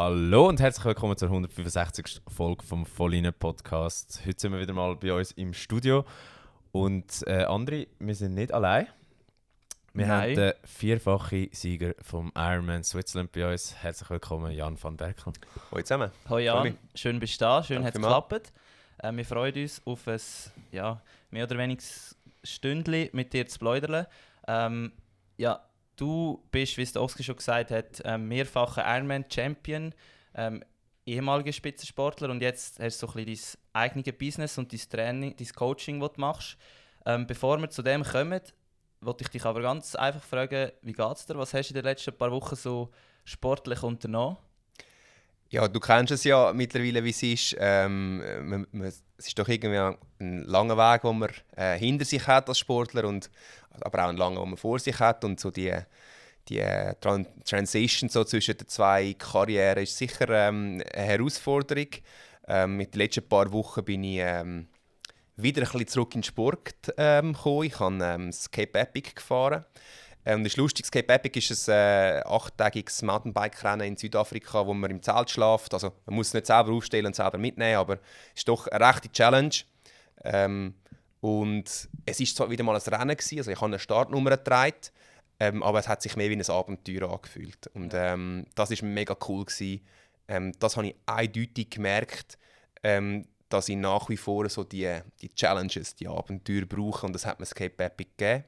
Hallo und herzlich willkommen zur 165. Folge vom Vollinen Podcast. Heute sind wir wieder mal bei uns im Studio. Und André, wir sind nicht allein. Wir haben den vierfachen Sieger vom Ironman Switzerland bei uns. Herzlich willkommen, Jan van Berkel. Hallo zusammen. Hallo Jan, schön bist du da, schön hat es geklappt. Wir freuen uns auf ein mehr oder weniger Stündchen mit dir zu plaudern. Du bist, wie es der Oskar schon gesagt hat, mehrfacher Ironman-Champion, ehemaliger Spitzensportler und jetzt hast du so ein bisschen dein eigenes Business und dein Training, dein Coaching, das du machst. Bevor wir zu dem kommen, wollte ich dich aber ganz einfach fragen, wie geht es dir? Was hast du in den letzten paar Wochen so sportlich unternommen? Ja, du kennst es ja mittlerweile, wie es ist. Es ist doch irgendwie ein langer Weg, den man hinter sich hat als Sportler, aber auch ein langer, den man vor sich hat. Und so die Transition so zwischen den zwei Karrieren ist sicher eine Herausforderung. Mit den letzten paar Wochen bin ich wieder ein bisschen zurück in den Sport gekommen. Ich habe das Cape Epic gefahren. Das ist lustig, das Cape Epic ist ein 8-tägiges Mountainbike-Rennen in Südafrika, wo man im Zelt schläft. Also man muss es nicht selber aufstellen und selber mitnehmen, aber es ist doch eine rechte Challenge. Und es war zwar wieder mal ein Rennen gewesen, also ich habe eine Startnummer getragen, aber es hat sich mehr wie ein Abenteuer angefühlt. Und das war mega cool gewesen. Das habe ich eindeutig gemerkt, dass ich nach wie vor so die Challenges, die Abenteuer brauche, und das hat mir das Cape Epic gegeben.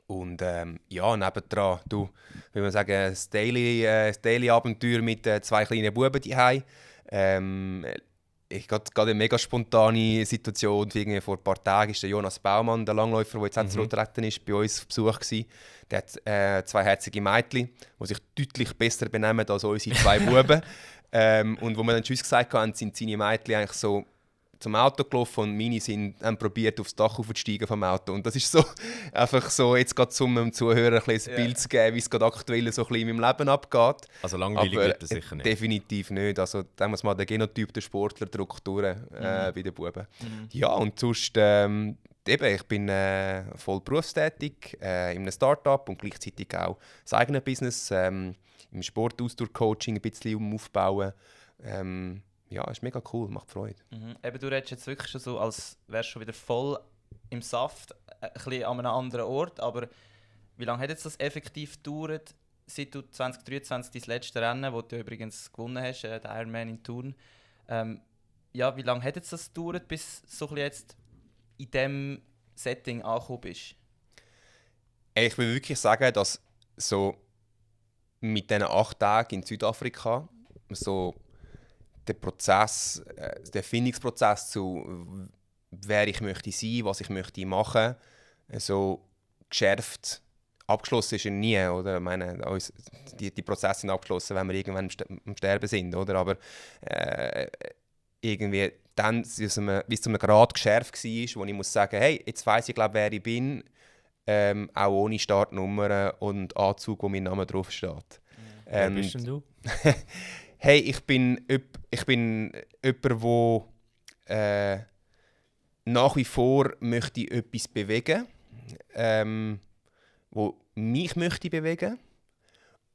Und nebendran, will man sagen, das Daily-Abenteuer mit zwei kleinen Buben daheim. Ich hatte gerade eine mega spontane Situation. Vor ein paar Tagen war der Jonas Baumann, der Langläufer, der jetzt zurückgetreten ist, bei uns auf Besuch gewesen. Der hat zwei herzige Mädchen, die sich deutlich besser benehmen als unsere zwei Buben. Und wo wir dann Tschüss gesagt haben, sind seine Mädchen eigentlich so zum Auto gelaufen und meine haben probiert, aufs Dach aufzusteigen vom Auto. Und das ist so, einfach so, jetzt gerade zum Zuhörer ein Bild zu geben, wie es gerade aktuell so ein bisschen in meinem Leben abgeht. Also langweilig wird das sicher nicht. Definitiv nicht. Also da muss man den Genotyp, der Sportler, drückt durch bei den Buben. Ja, und sonst, ich bin voll berufstätig in einem Start-up und gleichzeitig auch das eigene Business, im Sport-Ausdauer-Coaching ein bisschen aufbauen. Ja, ist mega cool, macht Freude. Eben, du redest jetzt wirklich schon so, als wärst du schon wieder voll im Saft, ein bisschen an einem anderen Ort. Aber wie lange hat jetzt das effektiv gedauert, seit du 2023 dein letzte Rennen, das du übrigens gewonnen hast, der Ironman in Thun, wie lange hat jetzt das gedauert, bis du so jetzt in diesem Setting angekommen bist? Ich will wirklich sagen, dass so mit diesen 8 Tagen in Südafrika so der Findungsprozess zu wer ich möchte sein, was ich möchte machen, so geschärft abgeschlossen ist er nie, oder? Ich meine, die Prozesse sind abgeschlossen, wenn wir irgendwann am Sterben sind, oder? Aber irgendwie dann, wie es zu einem Grad geschärft war, wo ich muss sagen, hey, jetzt weiss ich, wer ich bin, auch ohne Startnummer und Anzug, wo mein Name drauf steht. Wer bist denn du? Hey, ich bin jemand, der nach wie vor möchte etwas bewegen, wo mich möchte bewegen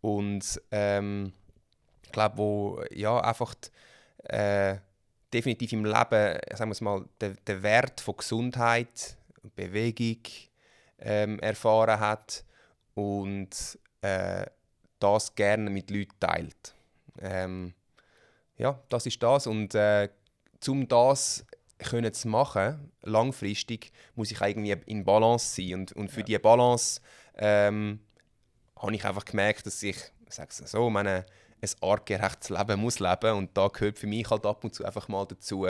und ich glaube, wo einfach definitiv im Leben, sagen wir mal, den Wert von Gesundheit, Bewegung erfahren hat und das gerne mit Leuten teilt. Das ist das. Und um das zu machen, langfristig, muss ich irgendwie in Balance sein. Und für diese Balance habe ich einfach gemerkt, dass ich sage es so, ein artgerechtes Leben muss leben. Und da gehört für mich halt ab und zu einfach mal dazu,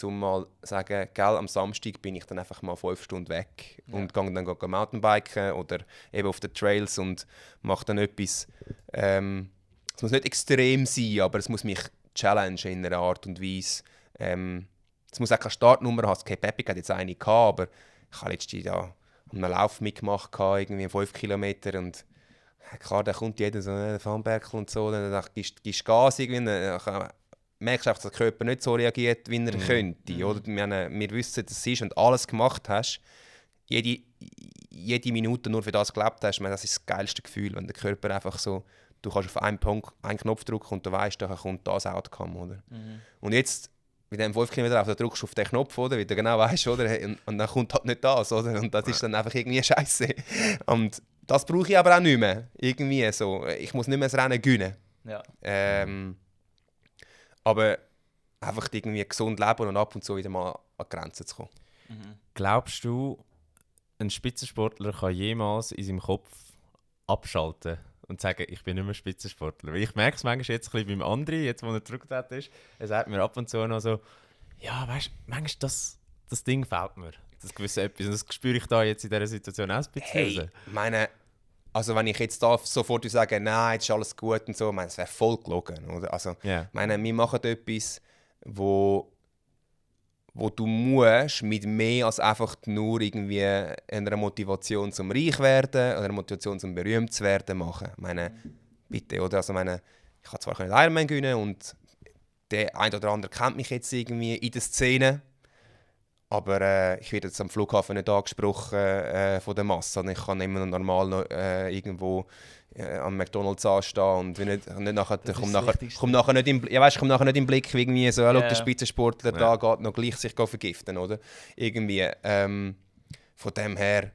um mal zu sagen, am Samstag bin ich dann einfach mal 5 Stunden weg und gehe dann Mountainbiken oder eben auf den Trails und mache dann etwas. Es muss nicht extrem sein, aber es muss mich challengen in einer Art und Weise. Es muss auch keine Startnummer haben. Cape Epic hat jetzt eine gehabt, aber ich habe letztes Jahr an einem Lauf mitgemacht, irgendwie 5 Kilometer. Und klar, da kommt jeder so, der Van Berkel und so, dann gibst du Gas irgendwie. Dann merkst du einfach, dass der Körper nicht so reagiert, wie er könnte. Oder? Wir wissen, dass es ist, und alles gemacht hast, jede Minute nur für das gelebt hast, das ist das geilste Gefühl, wenn der Körper einfach so du kannst auf einen Knopf drücken und du weißt, da kommt das Outcome, oder? Und jetzt, mit dem 5 Kilometer da drückst du auf den Knopf, oder? Weil du genau weißt, oder? Und dann kommt halt nicht das, oder? Und das ist dann einfach irgendwie scheiße. Und das brauche ich aber auch nicht mehr. Irgendwie so. Ich muss nicht mehr das Rennen gewinnen. Ja. Aber einfach irgendwie gesund leben und ab und zu wieder mal an die Grenzen zu kommen. Glaubst du, ein Spitzensportler kann jemals in seinem Kopf abschalten und sagen, ich bin nicht mehr Spitzensportler? Weil ich merke es manchmal jetzt ein bisschen beim André, jetzt wo er zurückgetreten ist, er sagt mir ab und zu noch so, ja, weißt du, manchmal das Ding fehlt mir, das gewisse etwas. Und das spüre ich da jetzt in dieser Situation auch ein bisschen raus. Also wenn ich jetzt da sofort sage, nein, jetzt ist alles gut und so, das wäre voll gelogen, oder? Also, wir machen etwas, wo du musst mit mehr als einfach nur irgendwie eine Motivation zum Reich werden oder eine Motivation zum berühmt zu werden machen. Bitte, oder? Also, ich kann zwar keinen Ironman gewinnen und der ein oder andere kennt mich jetzt irgendwie in der Szene, aber ich werde jetzt am Flughafen nicht angesprochen von der Masse. Ich kann immer normal noch, irgendwo am McDonald's anstehen und komme nachher nicht im Blick, wie irgendwie so, der Spitzensportler da geht noch gleich sich vergiften, oder? Irgendwie, von dem her,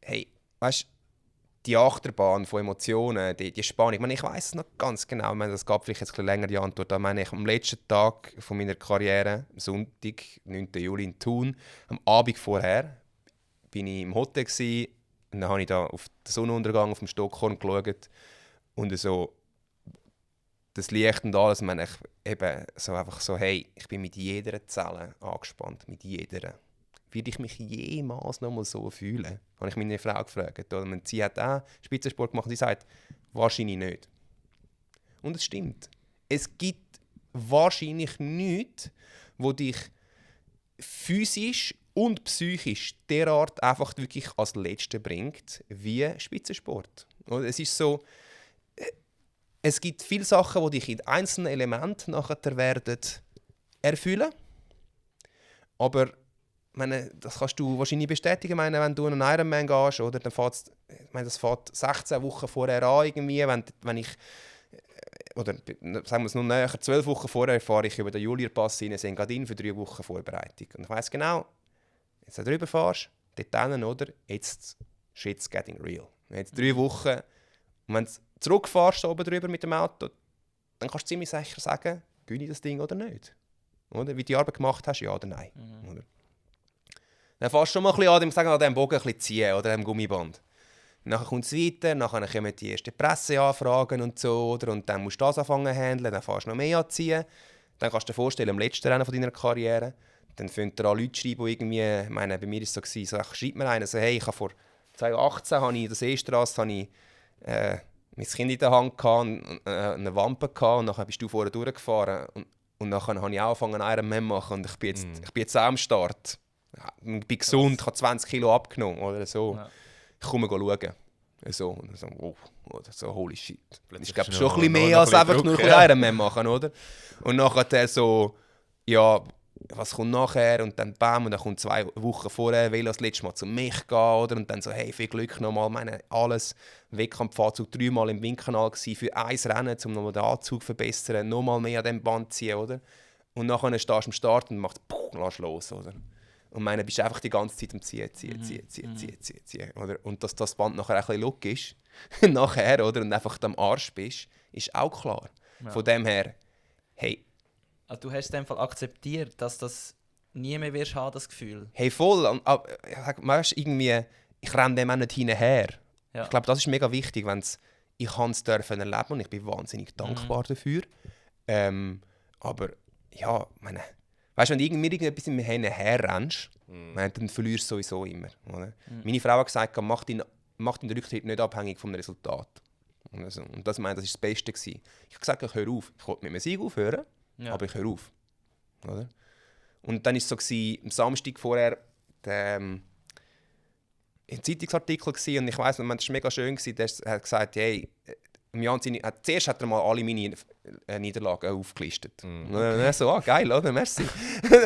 hey, weißt du, die Achterbahn von Emotionen, die Spannung, ich weiss es noch ganz genau, das gab vielleicht jetzt ein bisschen länger die Antwort, aber am letzten Tag von meiner Karriere, am Sonntag, 9. Juli in Thun, am Abend vorher, bin ich im Hotel gewesen, und dann habe ich da auf den Sonnenuntergang auf dem Stockhorn geschaut und so das Licht und alles, eben so einfach so, hey, ich bin mit jeder Zelle angespannt, mit jeder. Würde ich mich jemals noch mal so fühlen? Habe ich meine Frau gefragt. Und sie hat auch Spitzensport gemacht und sie sagt, wahrscheinlich nicht. Und es stimmt. Es gibt wahrscheinlich nichts, wo dich physisch und psychisch derart einfach wirklich als Letzte bringt, wie Spitzensport. Und es ist so, es gibt viele Sachen, die dich in einzelnen Elementen nachher werden erfüllen. Aber das kannst du wahrscheinlich bestätigen, wenn du einen Ironman gehst, oder dann das fährt 16 Wochen vorher an, irgendwie, wenn ich, oder sagen wir es noch näher, 12 Wochen vorher fahre ich über den Julierpass in Engadin für 3 Wochen Vorbereitung. Und ich weiss genau, jetzt da drüber fährst, dort hin, oder? Jetzt shit's getting real. Jetzt 3 Wochen, und wenn du zurückfährst oben drüber mit dem Auto, dann kannst du ziemlich sicher sagen, gewinne ich das Ding oder nicht. Oder? Wie du die Arbeit gemacht hast, ja oder nein. Oder? Dann fährst du schon mal ein bisschen an diesem Bogen ein bisschen ziehen oder am Gummiband. Dann kommt es weiter, dann kommen die ersten Presseanfragen und so, oder? Und dann musst du das anfangen zu handeln, dann fährst du noch mehr anziehen. Dann kannst du dir vorstellen, am letzten Rennen von deiner Karriere, dann fängt dir an Leute schreiben, die irgendwie, bei mir war es so, schreibt mir einer, so, hey, ich habe vor 2018 habe ich das erste Rast, mein Kind in der Hand gehabt, eine Wampe gehabt, und dann bist du vorher durchgefahren. Und dann habe ich auch angefangen, einen Ironman zu machen und ich bin jetzt auch am Start. Ich bin gesund, ich habe 20 Kilo abgenommen oder so. Ja. Ich komme schauen. So, und so, oder so, holy shit. Ich glaube schon ein bisschen mehr als einfach nur ein Ironman machen, oder? Und nachher so, ja, was kommt nachher? Und dann bam, und dann kommt 2 Wochen vorher, will das letzte Mal zu mich gehen, oder? Und dann so, hey, viel Glück nochmal, alles Wettkampffahrzeug 3-mal im Windkanal gewesen, für 1 Rennen, um nochmal den Anzug zu verbessern, nochmal mehr an dem Band ziehen, oder? Und nachher stehst du am Start und machst, lass los, oder? Und bist du einfach die ganze Zeit am Ziehen. Oder? Und dass das Band nachher ein bisschen look ist, nachher, oder? Und einfach am Arsch bist, ist auch klar. Ja. Von dem her, hey. Also du hast in dem Fall akzeptiert, dass das nie mehr wirst haben, das Gefühl? Hey, voll. Weißt, irgendwie, ich renne dem auch nicht hinterher. Ja. Ich glaube, das ist mega wichtig, ich es dürfen erleben und ich bin wahnsinnig dankbar dafür. Aber ja, weißt du, wenn du irgendetwas im Hinterher rennst, dann verlierst du sowieso immer. Oder? Meine Frau hat gesagt, mach den Rücktritt nicht abhängig vom Resultat. Und das war das Beste. Ich habe gesagt, ich höre auf. Ich wollte mit dem Sieg aufhören, aber ich höre auf. Oder? Und dann war es so, am Samstag vorher ein Zeitungsartikel und ich weiss, das war mega schön. Er hat gesagt, hey, zuerst hat er mal alle meine Niederlagen aufgelistet. Okay. So, geil, oder? Merci.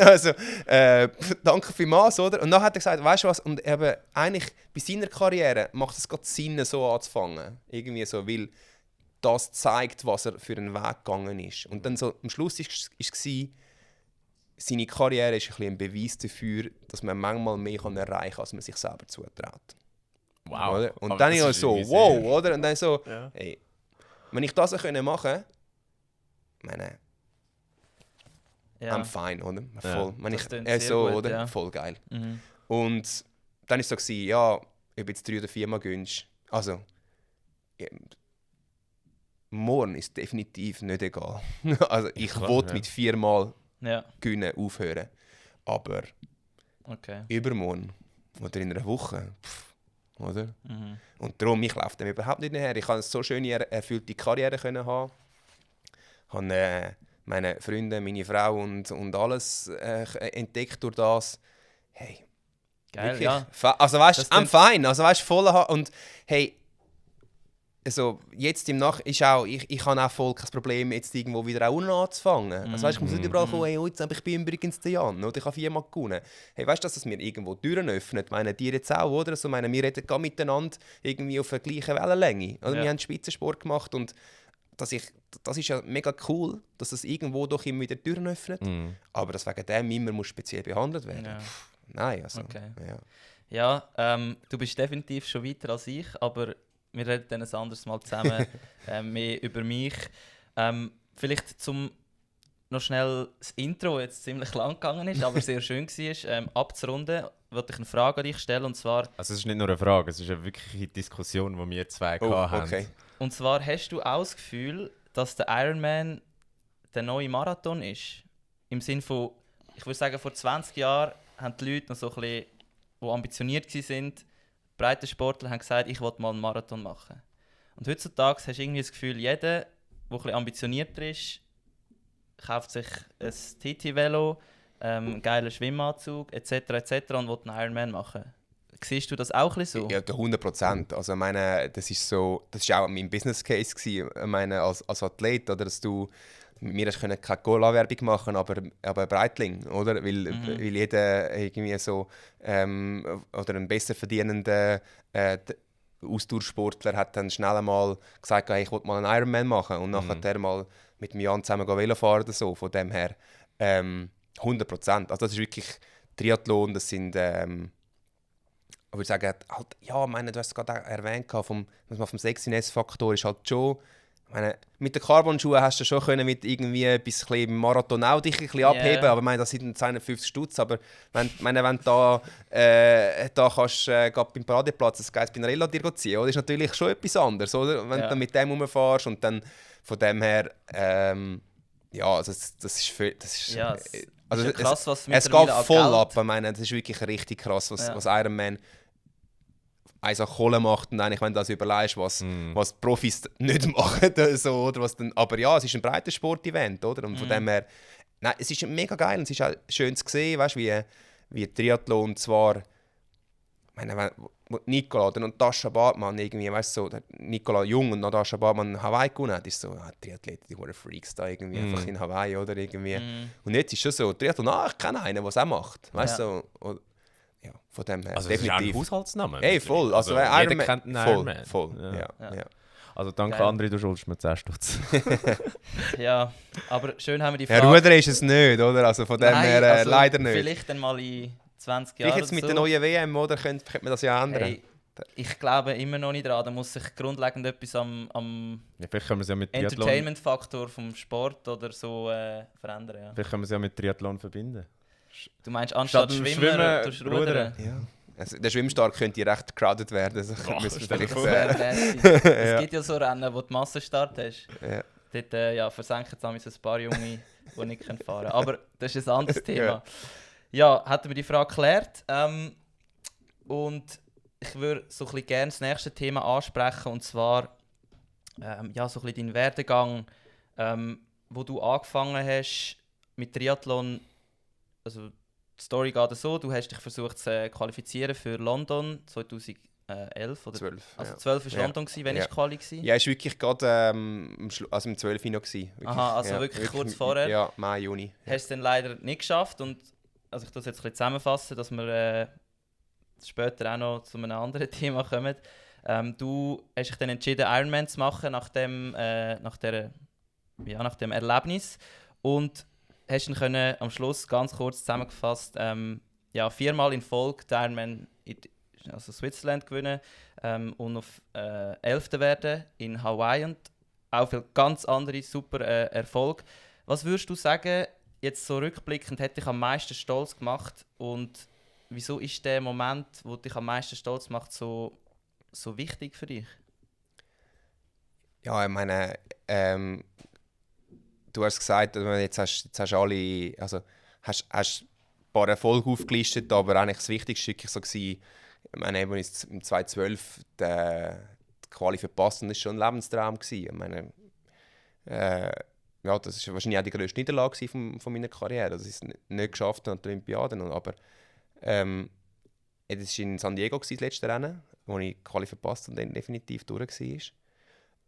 Also, danke vielmals, oder? Und dann hat er gesagt, weißt du was, und eben, eigentlich bei seiner Karriere macht es gerade Sinn, so anzufangen. Irgendwie so, weil das zeigt, was er für einen Weg gegangen ist. Und dann so, am Schluss war seine Karriere ist ein bisschen ein Beweis dafür, dass man manchmal mehr erreichen kann, als man sich selber zutraut. Wow. Oder? Und Aber dann das ich ist so, irgendwie wow, sehr- oder? Und dann so, Ja. hey, wenn ich das machen konnte, meine, Ja. I'm fine, oder? Ja. Voll. Wenn Das ich, klingt sehr so, gut, oder? ja. Voll geil. Mhm. Und dann war es so, ja, ob jetzt 3 oder 4 Mal gönnst. Also, ja, morgen ist definitiv nicht egal. Also, ich Klar, will ja. mit 4 Mal Ja, gönnen aufhören. Aber okay. übermorgen oder in einer Woche, oder? Mhm. Und darum, ich laufe dem überhaupt nicht her. Ich konnte so schöne, erfüllte Karriere können haben. Ich habe meine Freunde, meine Frau und alles entdeckt durch das. Hey, Geil, wirklich. ja. Also weißt Das du, I'm klingt- fine. Also weißt du, voll und hey, also jetzt im Nach ist auch, ich habe auch voll kein Problem, jetzt irgendwo wieder auch unten anzufangen. Also weißt, ich muss nicht überall kommen, hey, jetzt, ich bin übrigens der Jan, oder ich habe 4 Mal gewonnen. Hey, weißt du, dass es mir irgendwo Türen öffnet? Meine dir jetzt auch, oder? Also, meine, wir reden gar miteinander irgendwie auf der gleichen Wellenlänge. Oder? Ja. Wir haben Spitzensport gemacht und das ist ja mega cool, dass es irgendwo doch immer wieder Türen öffnet. Mhm. Aber dass wegen dem immer muss speziell behandelt werden. Ja. Nein, also. Okay. Ja. Ja, du bist definitiv schon weiter als ich, aber wir reden dann ein anderes Mal zusammen mehr über mich. Vielleicht zum noch schnell das Intro, das jetzt ziemlich lang gegangen ist, aber sehr schön war, abzurunden, wollte ich eine Frage an dich stellen, und zwar, Also es ist nicht nur eine Frage, es ist eine wirkliche Diskussion, die wir zwei Oh, hatten. okay. hast du auch das Gefühl, dass der Ironman der neue Marathon ist? Im Sinne von, ich würde sagen, vor 20 Jahren haben die Leute noch so ein bisschen, die ambitioniert waren, Breitensportler haben gesagt, ich will mal einen Marathon machen. Und heutzutage hast du irgendwie das Gefühl, jeder, der ein bisschen ambitionierter ist, kauft sich ein TT-Velo, einen geilen Schwimmanzug etc. und will einen Ironman machen. Siehst du das auch ein bisschen so? Ja, 100%. Also, ich meine, das ist auch mein Business Case gewesen. Ich meine, als Athlet, oder, dass du mit mir hast keine Cola-Werbung machen, aber Breitling, oder? Weil jeder irgendwie so oder ein besser verdienender Ausdauersportler hat dann schnell einmal gesagt, hey, ich will mal einen Ironman machen und nachher der mal mit dem Jan zusammen Velo fahren oder so. Von dem her 100%. Also das ist wirklich Triathlon, das sind ich würde sagen, halt, ja, meine, du hast es gerade auch erwähnt, vom Sexiness-Faktor ist halt schon, meine, mit den Carbon-Schuhen hast du schon können mit irgendwie etwas im Marathon auch dich ein bisschen abheben, aber ich meine, das sind 250 Stutz, aber wenn du da kannst gerade beim Paradeplatz ein geiles Pinarello dir ziehen, oder? Das ist natürlich schon etwas anderes, oder? Wenn du dann mit dem rumfährst und dann von dem her, ja, also das ist Ja, es also ist ja krass, was es mittlerweile geht an voll Geld- ab. Ich meine, das ist wirklich richtig krass, was Ironman eins an Kohle macht. Und eigentlich, wenn du das überlegst, was die Profis nicht machen, so, oder was dann, aber ja, es ist ein breites Sport-Event, oder? Und von dem her, nein, es ist mega geil und es ist auch schön zu sehen, weißt, wie Triathlon zwar, ich meine, wo Nicola oder Natascha Bartmann irgendwie, weißt du, so, Nicola Jung und Natascha Bartmann Hawaii gewonnen hat, ist so, Triathleten, die waren Freaks da irgendwie einfach in Hawaii, oder irgendwie. Und jetzt ist schon so, Triathlon, ich kenne einen, der es auch macht, weißt du, so, ja, von dem her, Also das ist auch definitiv. ein Haushaltsname. Hey, voll. Also, jeder Ironman, kennt einen Ironman. Voll. Ja. Ja. Also danke Geil. André, du schuldest mir 10 Stutz. Ja, aber schön haben wir die Herr Frage. Ruder ist es nicht, oder? Also von dem Nein, her also leider nicht. Vielleicht dann mal in 20 Jahren Vielleicht jetzt mit oder der so. neuen WM, oder? Könnte man das ja ändern. Hey, ich glaube immer noch nicht dran. Da muss sich grundlegend etwas am Ja, vielleicht können wir es ja mit Triathlon, Entertainment-Faktor vom Sport oder so verändern. Ja. vielleicht können wir es ja mit Triathlon verbinden. Du meinst, anstatt Statt Schwimmen, Schwimmen, durch Rudern. Rudern? Ja. Also, der Schwimmstart könnte recht crowded werden. Das müssen wir vielleicht sagen. Es gibt ja so Rennen, wo du Massenstart hast. Ja. Dort versenken es ein paar Junge, die nicht fahren können. Aber das ist ein anderes Thema. Ja, hätten wir die Frage geklärt. Und ich würde so ein bisschen gerne das nächste Thema ansprechen. Und zwar ja, so ein bisschen deinen Werdegang, wo du angefangen hast mit Triathlon. Also, die Story geht so, du hast dich versucht zu qualifizieren für London 2011 oder 12. also Ja. 12 war Ja. London, wenn Ja. ich Quali war. Ja, ist wirklich gerade also im 12. noch gewesen. Wirklich, Aha, also wirklich kurz vorher? Ja, Mai, Juni. Hast du es dann leider nicht geschafft und also ich das jetzt ein bisschen zusammenfassen, dass wir später auch noch zu einem anderen Thema kommen. Du hast dich dann entschieden, Ironman zu machen nach dem Erlebnis und hast dann können, am Schluss ganz kurz zusammengefasst 4-mal in Folge den Ironman also Switzerland gewinnen und auf 11. werden in Hawaii und auch für ganz andere super Erfolge. Was würdest du sagen, jetzt so rückblickend, hat dich am meisten stolz gemacht und wieso ist der Moment, der dich am meisten stolz macht, so wichtig für dich? Ja, ich meine, du hast gesagt, jetzt hast alle, also hast ein paar Erfolge aufgelistet, aber eigentlich das Wichtigste war so, ich meine, als ich im 2012 die Quali verpasst habe, das war schon ein Lebenstraum. Ich meine, ja, das war wahrscheinlich auch die grösste Niederlage von meiner Karriere, dass ich es nicht geschafft habe an den Olympiaden. Aber es war in San Diego das letzte Rennen, wo ich die Quali verpasst und dann definitiv durch war.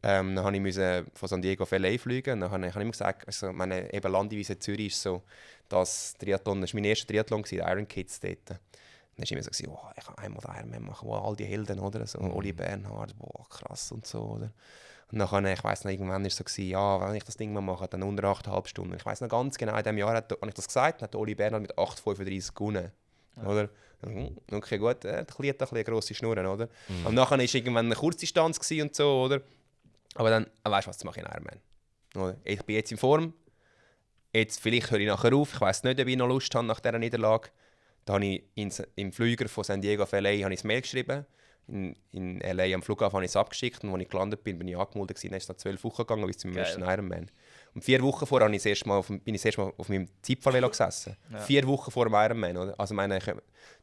Dann musste ich von San Diego auf LA fliegen und dann habe ich immer gesagt, also meine eben Landeweise Zürich ist so, das Triathlon, das war mein erster Triathlon, der Iron Kids dort. Dann war immer so, ich kann einmal den Ironman machen, all die Helden, oder? So, Oli Bernhard, krass und so, oder? Und dann, ich weiss noch, irgendwann war es so, wenn ich das Ding mal mache, dann unter 8,5 Stunden. Ich weiss noch ganz genau, in diesem Jahr habe ich das gesagt, hat Oli Bernhard mit 8,35 gewonnen. Ja. Oder? Okay, gut, der Klient hat eine grosse Schnur, oder? Und nachher war irgendwann eine Kurzdistanz und so, oder? Aber dann, weißt du was, das mache ich in Ironman. Oder? Ich bin jetzt in Form, jetzt vielleicht höre ich nachher auf, ich weiss nicht, ob ich noch Lust habe nach dieser Niederlage. Da habe ich im Flüger von San Diego auf LA habe ich ein Mail geschrieben. In LA am Flughafen habe ich es abgeschickt und als ich gelandet bin, bin ich angemeldet. Dann ist es nach 12 Wochen gegangen bis zum ersten Ironman. Und 4 Wochen vorher bin ich das erste Mal auf meinem Zeitfahrvelo gesessen. Ja. 4 Wochen vor dem Ironman. Oder? Also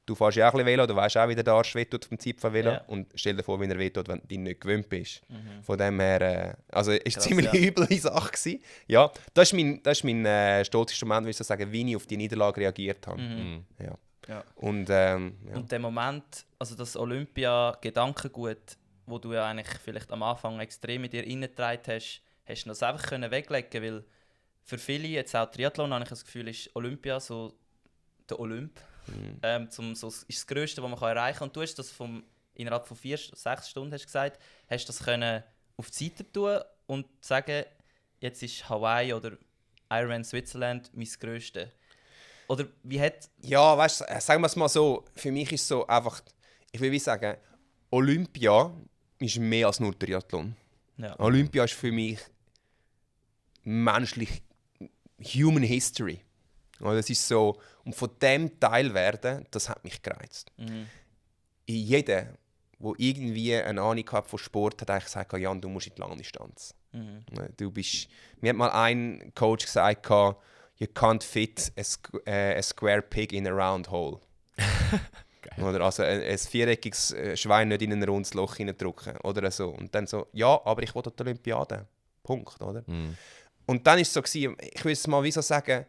du fährst ja auch ein bisschen Velo, du weißt auch, wie der Arsch wehtut auf dem Zeitfahrvelo. Ja. Und stell dir vor, wie er wehtut, wenn du ihn nicht gewöhnt bist. Von dem her, also es war eine ziemlich üble Sache gewesen. Ja, das ist mein stolzester Moment, würde ich so sagen, wie ich auf die Niederlage reagiert habe. Ja. Ja. Und der Moment, also das Olympia-Gedankengut, wo du ja eigentlich vielleicht am Anfang extrem in dir reingetragen hast, hast du das einfach weglegen, weil für viele, jetzt auch Triathlon, habe ich das Gefühl, ist Olympia so der Olymp. So ist das Größte, was man erreichen kann. Und du hast das innerhalb von 4-6 Stunden hast gesagt, hast das können auf die Seite tun und sagen, jetzt ist Hawaii oder Ironman Switzerland mein Größte. Oder wie hat... Ja, weißt du, sagen wir es mal so, für mich ist es so einfach, ich will sagen, Olympia ist mehr als nur Triathlon. Ja. Olympia ist für mich menschlich Human History. Das ist so, und von dem Teil werden, das hat mich gereizt. Jeder, der irgendwie eine Ahnung hat von Sport, hat eigentlich gesagt, Jan, du musst in die Langdistanz. Mir hat mal ein Coach gesagt, you can't fit a square pig in a round hole. Oder also ein viereckiges Schwein nicht in ein rundes Loch hineindrücken. Oder so. Und dann so, ja, aber ich will die Olympiade. Punkt. Oder? Und dann war es so, ich will es mal so sagen,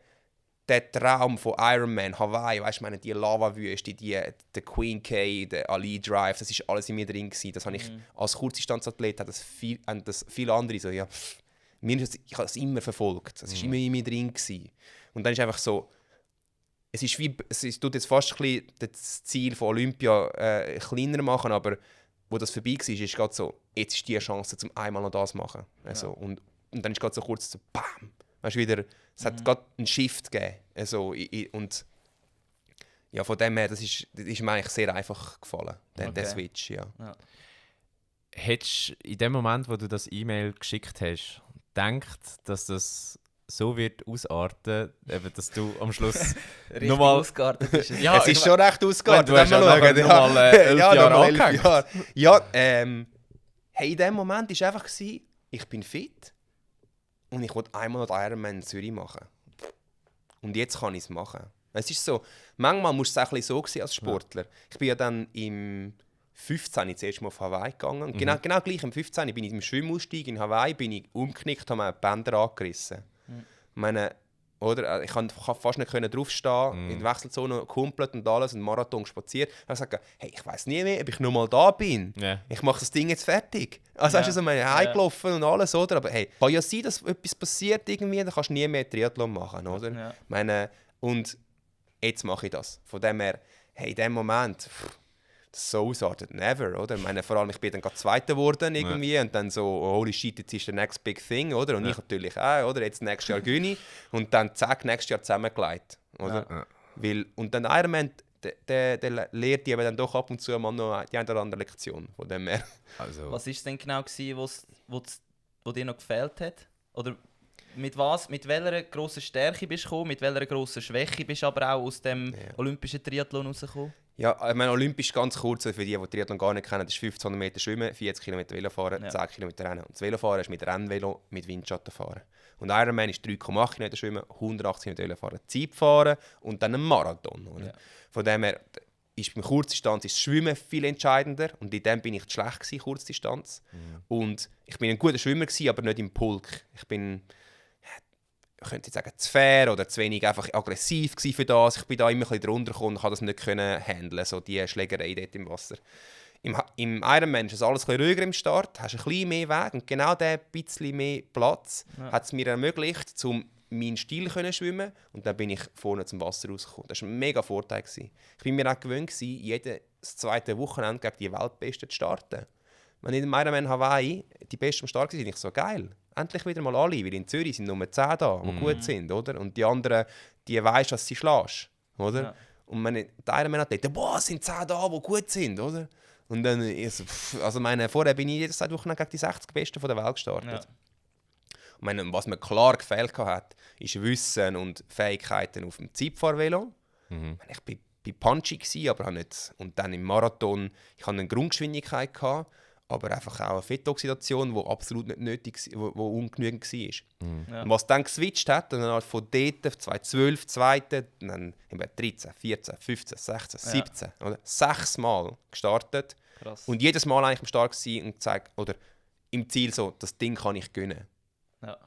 der Traum von Ironman, Hawaii, weißt du, die Lava-Wüste, der Queen K, der Ali Drive, das war alles in mir drin gewesen. Das habe ich als Kurzdistanzathlet, das viele andere so, ja, ich habe das immer verfolgt. Das war immer in mir drin gewesen. Und dann ist einfach so, es tut jetzt fast ein bisschen das Ziel von Olympia kleiner machen, aber wo das vorbei war, ist gerade so, jetzt ist die Chance, zum einmal noch das zu machen. Also, und dann ist gerade so kurz so, BAM! Weißt du, wieder, es hat gerade einen Shift gegeben. Also, und ja, von dem her, das ist mir eigentlich sehr einfach gefallen, der Switch. Ja. Hättest du in dem Moment, wo du das E-Mail geschickt hast, gedacht, dass das so wird ausarten, eben, dass du am Schluss nochmal... ausgeartet bist. Ja, es ist schon recht ausgeartet. Du hast ja nochmal 11 Jahre angehängt. Ja, hey, in dem Moment war einfach, ich bin fit und ich wollte einmal den Ironman in Zürich machen. Und jetzt kann ich es machen. Es ist so, manchmal muss es auch ein bisschen so sein als Sportler. Ich bin ja dann im 15 zuerst mal auf Hawaii gegangen. Und genau gleich im 15 bin ich im Schwimmausstieg in Hawaii umgeknickt, habe mir die Bänder angerissen. Ich konnte fast nicht draufstehen, in der Wechselzone kumpelt und alles, einen Marathon spaziert. Ich habe gesagt, hey, ich weiss nie mehr, ob ich noch mal da bin. Yeah. Ich mache das Ding jetzt fertig. Also hast du so heimgelaufen und alles, oder? Aber hey, kann ja sein, dass etwas passiert irgendwie, dann kannst du nie mehr Triathlon machen, oder? Und jetzt mache ich das. Von dem her, hey, in dem Moment, so ausartet, never, oder? Ich meine, vor allem, ich bin dann gerade Zweiter geworden irgendwie und dann so, oh, holy shit, jetzt ist der next big thing, oder? Und ich natürlich auch, oder? Jetzt nächstes Jahr gewinne ich und dann zack, nächstes Jahr zusammengelegt, oder? Ja. Weil, und dann Ironman, der lehrt die aber dann doch ab und zu mal noch die eine oder andere Lektion von dem her. Also. Was war es denn genau, wo dir noch gefehlt hat? Oder mit welcher grossen Stärke bist du gekommen, mit welcher grossen Schwäche bist du aber auch aus dem olympischen Triathlon rausgekommen? Ja, ich meine, olympisch ganz kurz, für die Triathlon gar nicht kennen, das ist 1500 Meter Schwimmen, 40 Kilometer Velofahren, 10 Kilometer Rennen. Und das Velofahren ist mit Rennvelo mit Windschatten fahren. Und Ironman ist 3,8 Kilometer Schwimmen, 180 Kilometer Velofahren, Zeit fahren und dann ein Marathon. Oder? Ja. Von dem her ist beim Kurzdistanz ist das Schwimmen viel entscheidender und in dem bin ich zu schlecht gewesen, Kurzdistanz. Und ich bin ein guter Schwimmer gewesen, aber nicht im Pulk. Ich bin, ich könnte jetzt sagen, zu fair oder zu wenig einfach aggressiv gewesen für das. Ich bin da immer ein bisschen drunter gekommen und konnte das nicht handeln, so die Schlägerei dort im Wasser. Im Ironman ist alles ein bisschen ruhiger im Start, hast ein bisschen mehr Weg und genau diesen bisschen mehr Platz hat es mir ermöglicht, um meinen Stil zu schwimmen und dann bin ich vorne zum Wasser rausgekommen. Das war ein mega Vorteil. Ich bin mir auch gewöhnt, jedes zweite Wochenende gegen die Weltbesten zu starten. Wenn ich im Ironman Hawaii die Besten am Start waren, ich so geil. Endlich wieder mal alle, weil in Zürich sind nur 10 da, die gut sind, oder? Und die anderen, die weisst, dass sie schlägst, oder? Ja. Und wenn der Ironman hat gedacht, boah, es sind 10 da, die gut sind, oder? Und dann, vorher bin ich jedes Wochenende gegen die 60 Besten der Welt gestartet. Ja. Und was mir klar gefehlt hat, ist Wissen und Fähigkeiten auf dem Zeitfahrvelo. Ich war punchy, aber nicht. Und dann im Marathon, ich hatte eine Grundgeschwindigkeit gehabt, aber einfach auch eine Fettoxidation, die absolut nicht nötig, wo ungenügend war. Ja. Und was dann geswitcht hat, und dann von dort 2012, zweite, dann 13, 14, 15, 16, 17, oder 6 Mal gestartet. Krass. Und jedes Mal eigentlich am Start gewesen und gesagt, oder im Ziel so, das Ding kann ich gewinnen. Ja.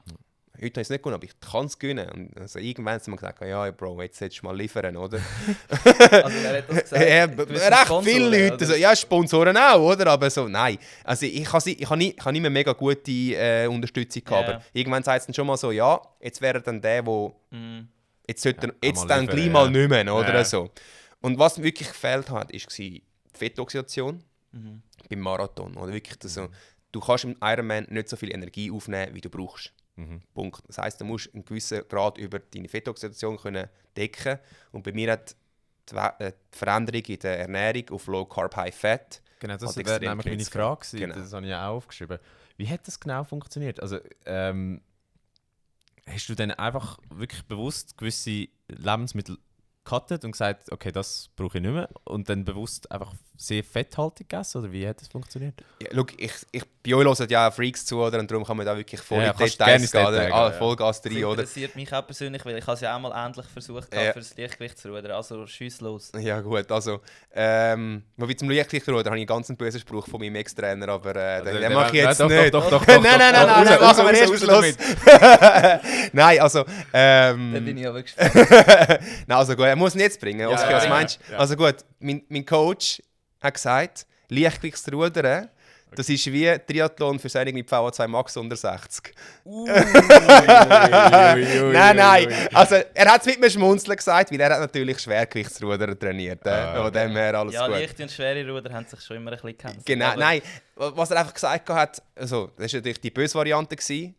Heute habe ich es nicht gewonnen, aber ich kann es gewinnen. Und also irgendwann haben sie mir gesagt, ja Bro, jetzt solltest du mal liefern, oder? Also wer hat das gesagt? Recht viele Leute. Also, ja, Sponsoren auch, oder? Aber so, nein. Also ich habe nicht mehr mega gute Unterstützung gehabt. Aber irgendwann sagt es dann schon mal so, ja, jetzt wäre dann der, der jetzt sollte jetzt dann liefern, gleich mal nicht mehr, oder? So. Und was wirklich gefehlt hat, war die Fettoxidation beim Marathon. Oder wirklich so, du kannst im Ironman nicht so viel Energie aufnehmen, wie du brauchst. Punkt. Das heisst, du musst einen gewissen Grad über deine Fettoxidation decken können. Und bei mir hat die Veränderung in der Ernährung auf Low Carb, High Fat. Genau, das wäre nämlich meine Frage gewesen. Genau. Das habe ich auch aufgeschrieben. Wie hat das genau funktioniert? Also, hast du dann einfach wirklich bewusst gewisse Lebensmittel gecuttet und gesagt, okay, das brauche ich nicht mehr und dann bewusst einfach sehr fetthaltig gegessen, oder wie hat das funktioniert? Ja, look, bei euch hören ja auch Freaks zu, oder? Und darum kann man da wirklich voll in Details gehen, Vollgas rein, oder? Das interessiert mich auch persönlich, weil ich es ja auch mal ähnlich versucht habe, für das Leichtgewichtsrudern, also schiess los. Ja gut, also, wie zum Leichtgewichtsrudern habe ich einen ganz bösen Spruch von meinem Ex-Trainer, aber den mache ich jetzt nicht. Doch. Nein, machen wir erst Schluss. Nein, also, dann bin ich aber gespannt. Nein, also gut, er muss ihn jetzt bringen, Oskar, was meinst du? Also gut, mein Coach hat gesagt, Leichtgewichtsrudern, das ist wie Triathlon für seine mit VO2 Max unter 60. Nein. Also, er hat es mit mir schmunzeln gesagt, weil er hat natürlich Schwergewichtsrudern trainiert. Von dem her alles gut. Ja, leichte und schwere Ruder haben sich schon immer ein bisschen gekämpft. Genau, nein. Was er einfach gesagt hat, also, das war natürlich die böse Variante,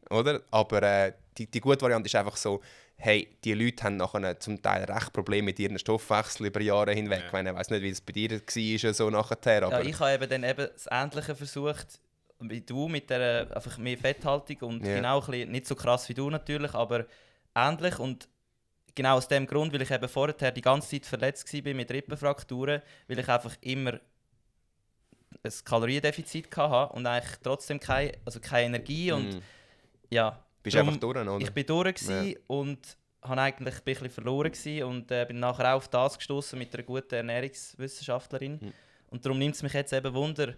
oder? Aber die gute Variante ist einfach so, hey, die Leute haben nachher zum Teil recht Probleme mit ihren Stoffwechsel über Jahre hinweg. Ja. Ich weiss nicht, wie es bei dir war, so nachher. Aber ich habe dann das Ähnliche versucht, wie du, mit der einfach mehr Fetthaltung und genau ein bisschen, nicht so krass wie du natürlich, aber ähnlich. Und genau aus dem Grund, weil ich eben vorher die ganze Zeit verletzt war mit Rippenfrakturen, weil ich einfach immer ein Kaloriendefizit hatte und eigentlich trotzdem keine Energie und ja. Bist du einfach durch, oder? Ich war durch und war eigentlich ein bisschen verloren und bin nachher auch auf das gestoßen mit einer guten Ernährungswissenschaftlerin. Und darum nimmt es mich jetzt eben Wunder.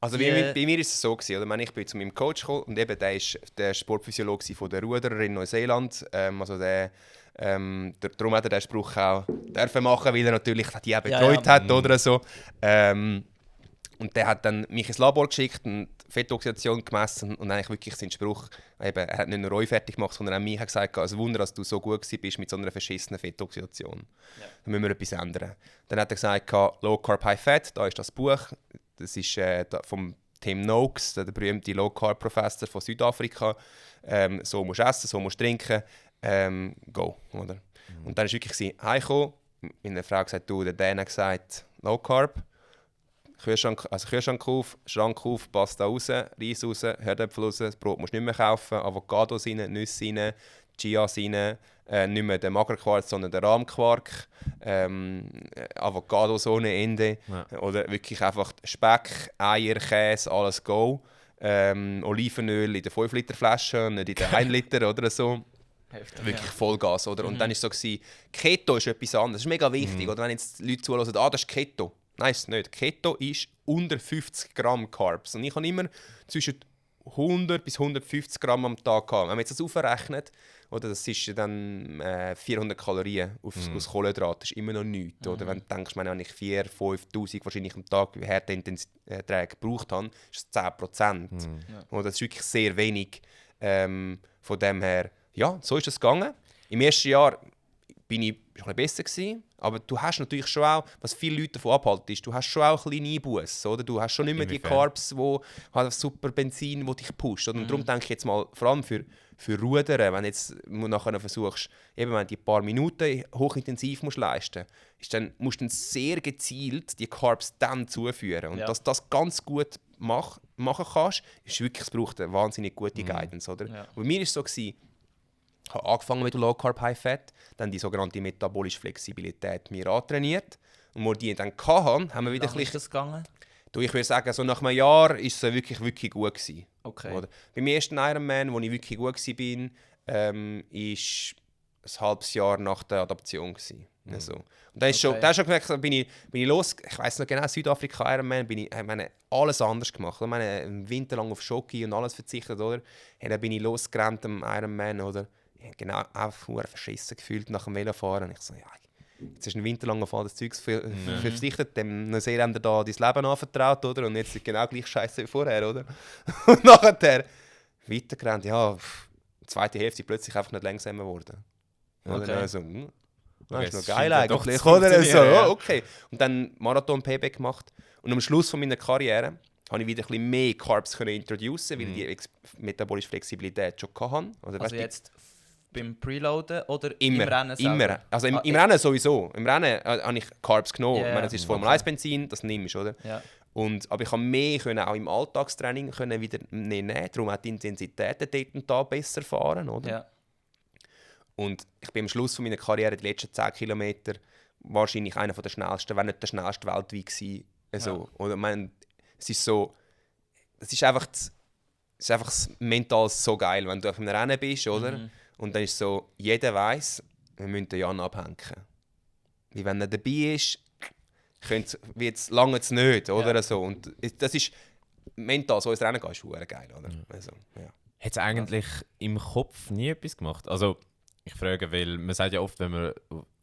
Also bei mir ist es so gewesen, ich bin zu meinem Coach gekommen und eben der ist der Sportphysiologe von der Rudererin in Neuseeland. Darum hat er den Spruch auch dürfen machen, weil er natürlich die auch betreut hat oder so. Und der hat dann mich ins Labor geschickt und Fettoxidation gemessen und eigentlich wirklich seinen Spruch, eben, er hat nicht nur euch fertig gemacht, sondern auch mich hat gesagt, ein Wunder, dass du so gut bist mit so einer verschissenen Fettoxidation. Ja. Da müssen wir etwas ändern. Dann hat er gesagt, Low Carb, High Fat, da ist das Buch, das ist vom Tim Noakes, der berühmte Low Carb Professor von Südafrika. So musst du essen, so musst du trinken, go. Oder? Und dann ist wirklich heimgekommen, meine Frau hat gesagt, der Dan hat gesagt, Low Carb, Kühlschrank auf, Schrank auf, Pasta raus, Reis raus, Herdöpfel raus, das Brot musst du nicht mehr kaufen, Avocados rein, Nüsse rein, Chias rein, nicht mehr der Magerquark, sondern der Rahmquark, Avocados ohne Ende, oder wirklich einfach Speck, Eier, Käse, alles go, Olivenöl in der 5-Liter-Flasche, nicht in der 1 Liter oder so. Heftig, wirklich Vollgas, oder? Und dann war es so, Keto ist etwas anderes, das ist mega wichtig, oder? Wenn jetzt Leute zuhören, das ist Keto. Nein, ist es nicht. Keto ist unter 50 Gramm Carbs. Und ich habe immer zwischen 100 bis 150 Gramm am Tag gehabt. Wenn man jetzt das aufrechnet, oder das ist dann 400 Kalorien aus Kohlenhydraten, das ist immer noch nichts. Oder wenn du denkst, wenn ich 4.000, 5.000 wahrscheinlich am Tag Härteintensität gebraucht habe, ist das 10%. Oder das ist wirklich sehr wenig. Von dem her, ja, so ist es gegangen. Im ersten Jahr bin ich ein bisschen besser gewesen, aber du hast natürlich schon auch, was viele Leute davon abhalten, ist, du hast schon auch ein kleine Einbußen, oder? Du hast schon nicht mehr die Carbs, die halt super Benzin, die dich pusht. Und darum denke ich jetzt mal, vor allem für Rudern, wenn jetzt nachher versuchst, eben wenn du die paar Minuten hochintensiv musst leisten musst du dann sehr gezielt die Carbs dann zuführen. Und dass du das ganz gut machen kannst, ist wirklich, es braucht eine wahnsinnig gute Guidance, oder? Ja. Bei mir war es so, ich habe angefangen mit Low Carb, High Fat, dann die sogenannte metabolische Flexibilität mir antrainiert. Und als die dann hatten, haben wir wieder ein bisschen... gegangen? Ich würde sagen, so nach einem Jahr war es wirklich, wirklich gut gewesen. Okay. Oder? Beim ersten Ironman, wo ich wirklich gut war, war ein halbes Jahr nach der Adaption gewesen. Also. Und dann ist schon gemerkt, bin ich los, ich weiss noch genau, Südafrika Ironman, ich meine, alles anders gemacht. Ich meine, einen Winter lang auf Schoki und alles verzichtet, oder? Und dann bin ich losgerannt am Ironman, oder? Ich habe genau auch verschissen gefühlt nach dem Velofahren. Ich so, ja, jetzt hast du einen Winter lang auf all das Zeug verzichtet, dem Neuseeländer da dein Leben anvertraut, oder? Und jetzt ist genau gleich scheiße wie vorher, oder? Und nachher weitergerannt, ja, die zweite Hälfte plötzlich einfach nicht langsamer geworden. Okay. Dann so, das ist noch geil eigentlich, oder? So, okay. Und dann Marathon-PB gemacht. Und am Schluss von meiner Karriere habe ich wieder ein bisschen mehr Carbs introducen, weil ich die metabolische Flexibilität schon hatte. Oder, also jetzt beim Preloaden oder im Rennen selber? Immer. Also im Rennen sowieso. Im Rennen habe ich Carbs genommen. Yeah, ich meine, das ist Formel-1-Benzin, das nimmst du, oder? Yeah. Aber ich konnte mehr auch im Alltagstraining wieder nehmen. Darum auch die Intensitäten dort und da besser fahren, oder? Yeah. Und ich bin am Schluss meiner Karriere, die letzten 10 Kilometer, wahrscheinlich einer der schnellsten, wenn nicht der schnellste weltweit gewesen. Also, oder, ich meine, es ist einfach mental so geil, wenn du auf einem Rennen bist, oder? Und dann ist es so, jeder weiss, wir müssen den Jan abhängen. Wie wenn er dabei ist, lange es nicht, oder? Ja. So. Und das ist mental, so ins Rennen gehen, ist verdammt geil, oder? Also, ja. Hat es eigentlich im Kopf nie etwas gemacht? Also, ich frage, weil man sagt ja oft, wenn man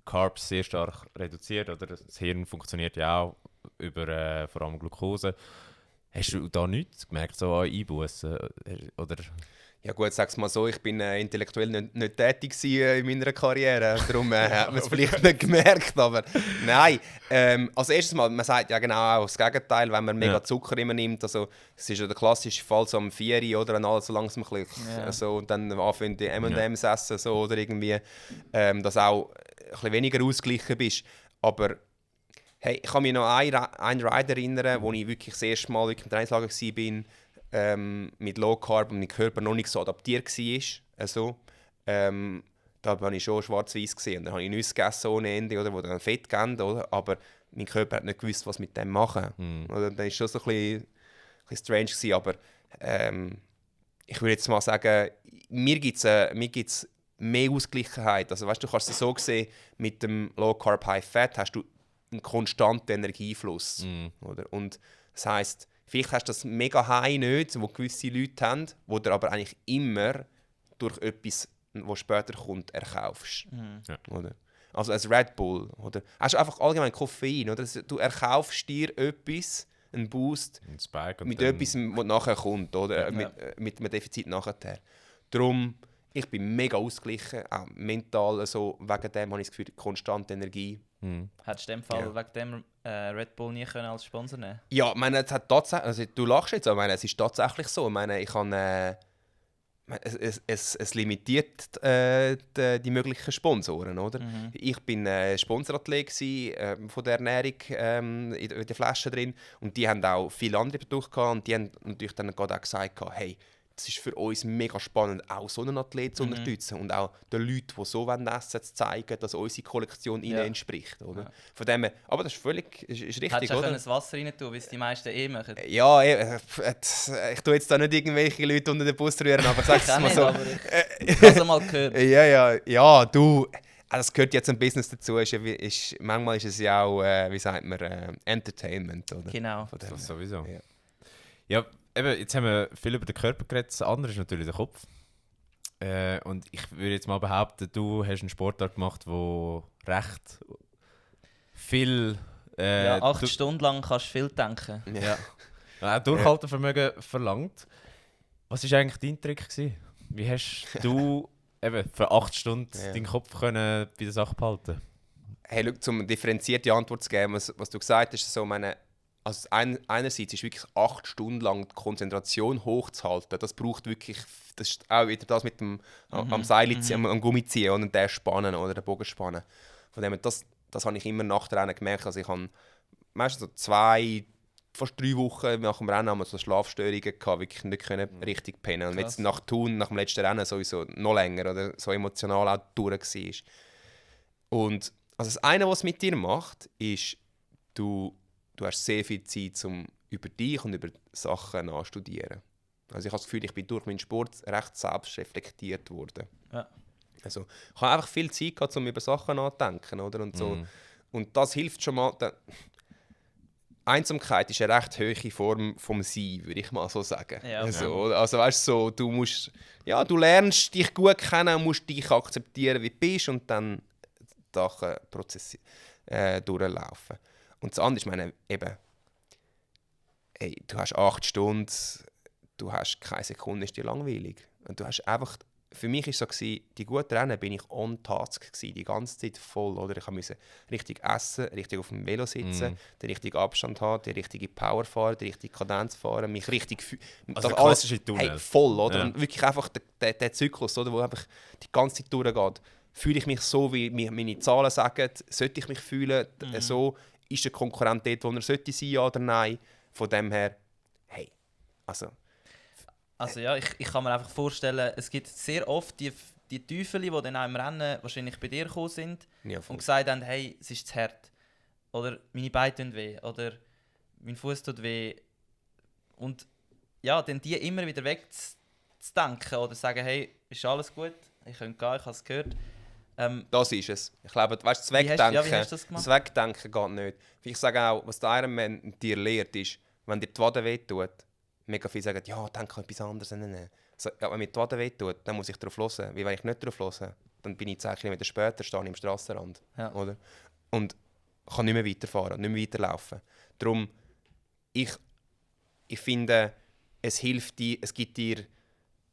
Carbs sehr stark reduziert, oder das Hirn funktioniert ja auch über vor allem Glucose. Hast du da nichts gemerkt, so an Einbußen? Oder? Ja gut, sag's mal so, ich bin intellektuell nicht tätig in meiner Karriere, darum hat man es vielleicht nicht gemerkt, aber nein. Als erstes Mal, man sagt ja genau auch das Gegenteil, wenn man mega Zucker immer nimmt, also es ist ja der klassische Fall so am 4 oder an alles so langsam ein bisschen, so, und dann anfangen die M&M's essen so, oder irgendwie, dass auch ein bisschen weniger ausgeglichen bist, aber hey, ich kann mich noch an einen Ride erinnern, wo ich wirklich das erste Mal im Trainingslager war, mit Low Carb und mein Körper noch nicht so adaptiert war. Also, da habe ich schon schwarz-weiß gesehen. Dann habe ich Nüsse gegessen ohne Ende, oder, wo dann Fett geben, oder? Aber mein Körper hat nicht gewusst, was mit dem machen. Oder? Dann war es schon so ein bisschen strange gewesen, aber ich würde jetzt mal sagen, mir gibt's mehr Ausgleichheit. Also, weißt, du kannst es so sehen, mit dem Low Carb High Fat hast du einen konstanten Energiefluss. Oder? Und das heisst, vielleicht hast du das mega high nicht, wo gewisse Leute haben, wo du aber eigentlich immer durch etwas, was später kommt, erkaufst. Ja. Oder? Also ein Red Bull. Oder hast du einfach allgemein Koffein. Oder? Du erkaufst dir etwas, einen Boost Ein Spike mit etwas, was nachher kommt, oder? Mit einem Defizit nachher. Darum, ich bin mega ausgeglichen, auch mental so. Wegen dem habe ich das Gefühl, konstante Energie. Hättest du in dem Fall wegen dem Red Bull nie können als Sponsor nehmen? Ja, ich meine, es hat tatsächlich, also du lachst jetzt, aber ich meine, es ist tatsächlich so. Ich meine, ich habe, es limitiert die möglichen Sponsoren, oder? Ich bin Sponsorathlet von der Ernährung in der Flasche drin und die haben auch viele andere Produkte gehabt und die haben natürlich dann gerade auch gesagt, hey, es ist für uns mega spannend, auch so einen Athlet zu unterstützen und auch den Leuten, die so essen wollen, zu zeigen, dass unsere Kollektion ihnen entspricht. Oder? Von dem her, aber das ist völlig ist richtig, hättest du oder? das Wasser rein tun, wie es die meisten machen? Ja, ich tue jetzt da nicht irgendwelche Leute unter den Bus rühren, aber sag es mal so. Ich habe es mal gehört. Ja, du... Das gehört jetzt ein Business dazu. Manchmal ist es ja auch, wie sagt man, Entertainment, oder? Genau. Das sowieso. Ja, eben, jetzt haben wir viel über den Körper geredet, das andere ist natürlich der Kopf. Und ich würde jetzt mal behaupten, du hast einen Sportart gemacht, wo recht viel... 8 Stunden lang kannst du viel denken. Ja. Durchhaltevermögen verlangt. Was war eigentlich dein Trick gewesen? Wie hast du eben für 8 Stunden deinen Kopf können bei der Sache behalten? Hey, schau, um eine differenzierte Antwort zu geben, was du gesagt hast, so meine... Also einerseits ist wirklich 8 Stunden lang die Konzentration hochzuhalten. Das braucht wirklich, das ist auch wieder das mit dem am Seil ziehen, am Gummi ziehen und den Spannen oder den Bogen spannen. Von dem das habe ich immer nach dem Rennen gemerkt. Also ich habe meistens so 2, fast 3 Wochen nach dem Rennen haben wir so Schlafstörungen gehabt, wirklich nicht können richtig pennen. Und jetzt nach Thun, nach dem letzten Rennen sowieso noch länger oder so emotional auch durch war. Und also das eine, was es mit dir macht, ist, du hast sehr viel Zeit, um über dich und über Sachen nachzustudieren. Also ich habe das Gefühl, ich bin durch meinen Sport recht selbst reflektiert worden. Ja. Also ich habe einfach viel Zeit gehabt, um über Sachen nachzudenken, oder? Und, so. Und das hilft schon mal. Einsamkeit ist eine recht hohe Form vom Sein, würde ich mal so sagen. Ja, okay. Also weißt du, du lernst dich gut kennen und musst dich akzeptieren, wie du bist und dann Sachen durchlaufen. Und das andere ist, meine, eben, hey, du hast 8 Stunden, du hast keine Sekunde, ist dir langweilig. Und du hast einfach, für mich war es so, die guten Rennen bin ich on task gewesen, die ganze Zeit voll. Oder? Ich musste richtig essen, richtig auf dem Velo sitzen, den richtigen Abstand haben, die richtige Power fahren, die richtige Kadenz fahren, mich richtig fühlen. Also das alles hey, voll, oder? Ja. Und wirklich einfach der Zyklus, oder, wo einfach die ganze Zeit durchgeht. Fühle ich mich so, wie meine Zahlen sagen, sollte ich mich fühlen, so... Ist der Konkurrent dort, wo er sollte sein, ja oder nein? Von dem her, hey, also ja, ich kann mir einfach vorstellen, es gibt sehr oft die Teufel, die dann auch im Rennen wahrscheinlich bei dir gekommen sind und gesagt haben, hey, es ist zu hart. Oder meine Beine tun weh. Oder mein Fuß tut weh. Und ja, dann die immer wieder wegzudenken oder sagen, hey, ist alles gut, ich könnte gehen, ich habe es gehört. Das ist es. Ich glaube, weißt, das Wegdenken geht nicht. Ich sage auch, was der Ironman dir lehrt, ist, wenn dir die Wade wehtut, mega viele sagen, ja, denke an etwas anderes. So, ja, wenn mir die Wade wehtut, dann muss ich darauf hören. Weil wenn ich nicht darauf höre, dann bin ich 10 Kilometer später stehe ich am Strassenrand. Ja. Oder? Und kann nicht mehr weiterfahren, nicht mehr weiterlaufen. Darum, ich finde, es hilft dir, es gibt dir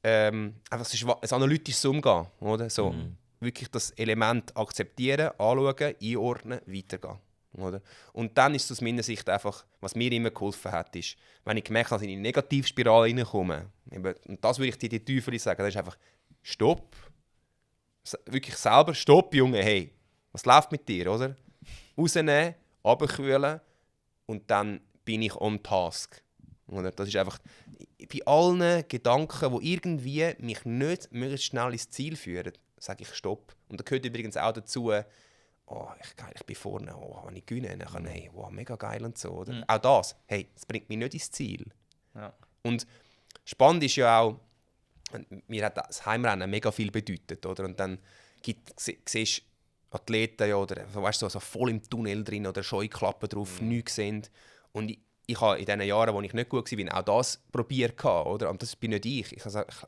einfach ein analytisches Umgehen. Oder? So. Wirklich das Element akzeptieren, anschauen, einordnen, weitergehen. Oder? Und dann ist es aus meiner Sicht einfach, was mir immer geholfen hat, ist, wenn ich gemerkt habe, dass ich in eine Negativspirale reinkomme, und das würde ich dir die Teufel sagen, das ist einfach Stopp. Wirklich selber Stopp, Junge, hey, was läuft mit dir, oder? Rausnehmen, runterkühlen und dann bin ich on task. Oder? Das ist einfach bei allen Gedanken, die irgendwie mich nicht möglichst schnell ins Ziel führen, sage ich Stopp. Und da gehört übrigens auch dazu, ich bin vorne, wenn ich gewinne, dann kann ich, mega geil und so. Oder? Auch das, hey, das bringt mich nicht ins Ziel. Ja. Und spannend ist ja auch, mir hat das Heimrennen mega viel bedeutet. Oder? Und dann siehst du Athleten, ja, oder, weißt du, so voll im Tunnel drin oder Scheuklappen drauf, nichts sehen. Und ich habe in den Jahren, wo ich nicht gut war, auch das probiert. Oder? Und das bin nicht ich.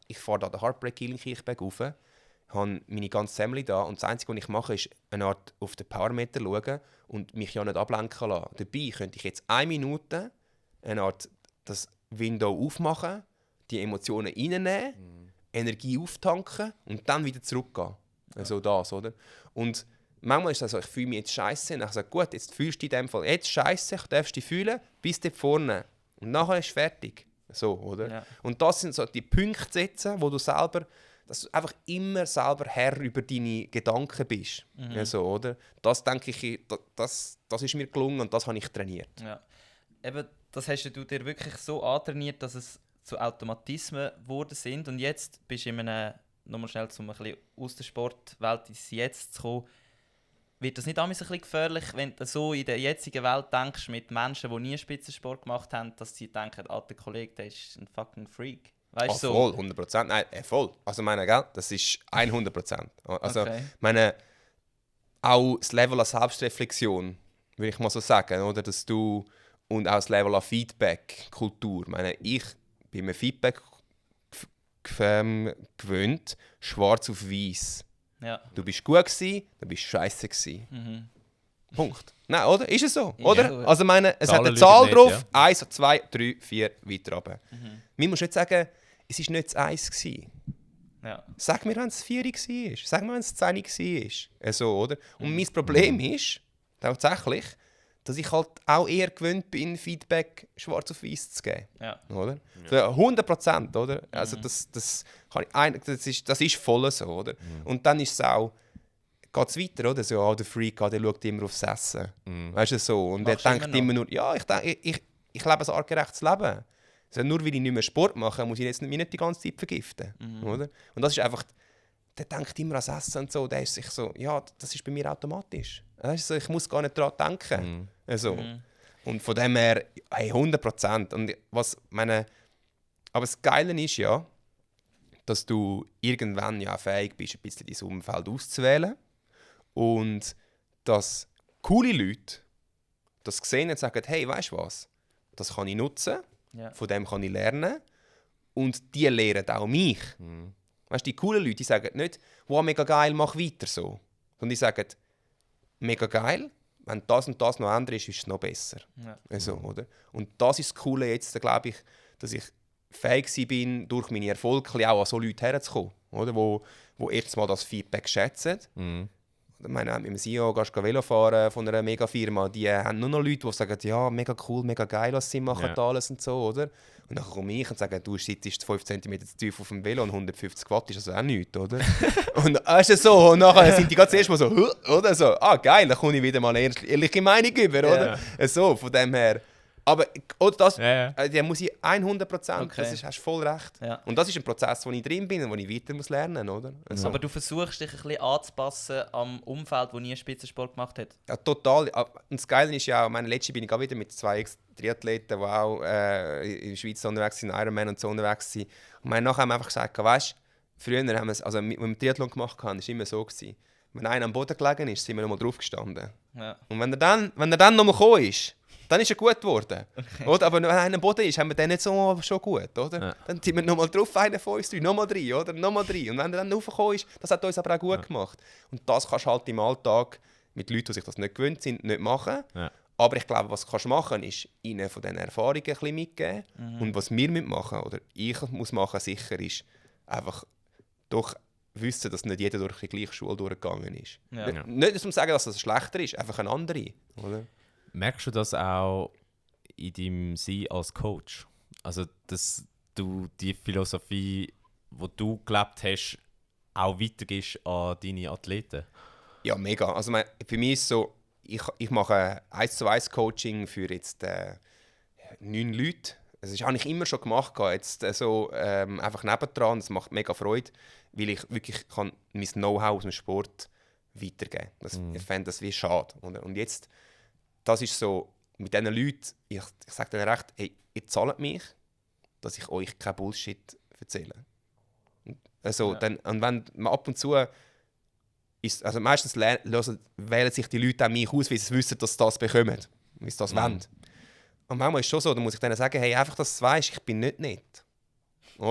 Ich fahre da den Heartbreak Hill in Kirchberg rauf, habe meine ganze Family da und das Einzige, was ich mache, ist eine Art auf den Powermeter schauen und mich ja nicht ablenken lassen. Dabei könnte ich jetzt 1 Minute eine Art das Window aufmachen, die Emotionen reinnehmen, Energie auftanken und dann wieder zurückgehen. Also das, oder? Und manchmal ist das so, ich fühle mich jetzt scheiße. Und ich sage, gut, jetzt fühlst du dich in dem Fall jetzt scheiße, ich darfst dich fühlen, bis dort vorne. Und nachher ist fertig. So, oder? Ja. Und das sind so die Punkte setzen, wo du selber, dass du einfach immer selber Herr über deine Gedanken bist. Ja, so, oder? Das denke ich, das ist mir gelungen und das habe ich trainiert. Ja. Eben, das hast du dir wirklich so antrainiert, dass es zu Automatismen geworden sind. Und jetzt bist du in einem, nochmal schnell um ein bisschen aus der Sportwelt ins Jetzt zu kommen, wird das nicht ein bisschen gefährlich, wenn du so in der jetzigen Welt denkst, mit Menschen, die nie Spitzensport gemacht haben, dass sie denken, der Kollege, der ist ein fucking Freak? Weißt so? Voll, 100%. Nein, voll. Also meine, gell, das ist 100%. Also okay. Meine, auch das Level an Selbstreflexion, würde ich mal so sagen, oder, dass du, und auch das Level an Feedback-Kultur. Ich bin mir Feedback gewöhnt, schwarz auf weiß. Ja. Du bist gut gewesen, du bist scheiße gewesen. Punkt. Nein, oder? Ist es so? Oder? So. Also meine, es Zahlen hat eine Zahl nicht, drauf, ja. 1, 2, 3, 4, weiter runter. Man muss nicht sagen, es war nicht das 1 gewesen. Ja. Sag mir, wenn es 4 war. Sag mir, wenn es 10 war. So, oder? Und mein Problem ist tatsächlich, dass ich halt auch eher gewöhnt bin, Feedback schwarz auf weiß zu geben. Ja. Oder? So, 100%, oder? Also das ist voll so, oder? Und dann ist es auch, geht es weiter, oder? So, der Freak, der schaut immer aufs Essen. Weißt du, so. Und er denkt immer nur, ja, ich lebe ein artgerechtes Leben. Also nur weil ich nicht mehr Sport mache, muss ich jetzt mich nicht die ganze Zeit vergiften. Oder? Und das ist einfach, der denkt immer ans Essen und so, der ist sich so, ja, das ist bei mir automatisch. Also, ich muss gar nicht daran denken. Also. Und von dem her, hey, 100%. Und aber das Geile ist ja, dass du irgendwann ja fähig bist, ein bisschen dein Umfeld auszuwählen. Und dass coole Leute das sehen und sagen, hey, weißt du was, das kann ich nutzen, von dem kann ich lernen und die lehren auch mich. Weißt du, die coolen Leute, die sagen nicht, wow, mega geil, mach weiter so. Sondern die sagen, mega geil, wenn das und das noch ändert, ist es noch besser. Ja. Also, oder? Und das ist das Coole jetzt, glaube ich, dass ich fähig bin, durch meine Erfolge auch an so Leute herzukommen, oder? Wo erstens mal das Feedback schätzen. Ich meine, mit dem CEO gehst du Velo fahren von einer Mega-Firma, die haben nur noch Leute, die sagen, ja, mega cool, mega geil, was sie machen, alles und so, oder? Und dann komme ich und sage, du sitzt 5 cm zu tief auf dem Velo und 150 Watt ist also auch nichts, oder? Und ist es so, und nachher sind die ganz erst mal so, oder so, geil, dann komme ich wieder mal eine ehrliche Meinung über, oder? So, von dem her. Aber oder das, da muss ich 100%, Okay. hast du voll recht. Ja. Und das ist ein Prozess, wo ich drin bin und wo ich weiter muss lernen, oder? Also. Aber du versuchst dich ein bisschen anzupassen am Umfeld, das nie Spitzensport gemacht hat. Ja, total. Und das Geile ist ja auch, letzte bin ich auch wieder mit 2 Triathleten, die auch in der Schweiz unterwegs sind, Ironman und so unterwegs sind. Und nachher haben wir einfach gesagt, weißt, früher haben wir es, also mit dem Triathlon gemacht haben, war es immer so gewesen. Wenn einer am Boden gelegen ist, sind wir nochmal drauf gestanden. Ja. Und wenn er dann nochmal gekommen ist, dann ist er gut geworden. Okay. Oder? Aber wenn einer am Boden ist, haben wir den nicht so schon gut, oder? Ja. Dann sind wir nochmal drauf, einer von uns 3, nochmal 3, oder? Nochmal 3. Und wenn er dann raufgekommen ist, das hat uns aber auch gut gemacht. Und das kannst du halt im Alltag mit Leuten, die sich das nicht gewöhnt sind, nicht machen. Ja. Aber ich glaube, was du machen kannst, ist ihnen von diesen Erfahrungen ein bisschen mitgeben. Und was wir machen oder ich muss machen, sicher ist, einfach doch wissen, dass nicht jeder durch die gleiche Schule durchgegangen ist. Ja. Nicht, um zu sagen, dass das schlechter ist, einfach eine andere, oder? Merkst du das auch in deinem Sein als Coach? Also, dass du die Philosophie, die du gelebt hast, auch weitergibst an deine Athleten? Ja, mega. Also für mich ist es so, ich mache 1:1 Coaching für jetzt 9 Leute. Das habe ich immer schon gemacht, jetzt so einfach nebendran. Das macht mega Freude, weil ich wirklich kann mein Know-how aus dem Sport weitergeben kann. Ich fände das wie schade. Und jetzt, das ist so, mit diesen Leuten, ich sage denen recht, hey, ihr zahlt mich, dass ich euch kein Bullshit erzähle. Also, dann, und wenn man ab und zu ist, also meistens wählen sich die Leute auch mich aus, weil sie wissen, dass sie das bekommen, wie sie das wollen. Und manchmal ist es schon so, da muss ich denen sagen, hey, einfach, dass du weißt, ich bin nicht nett.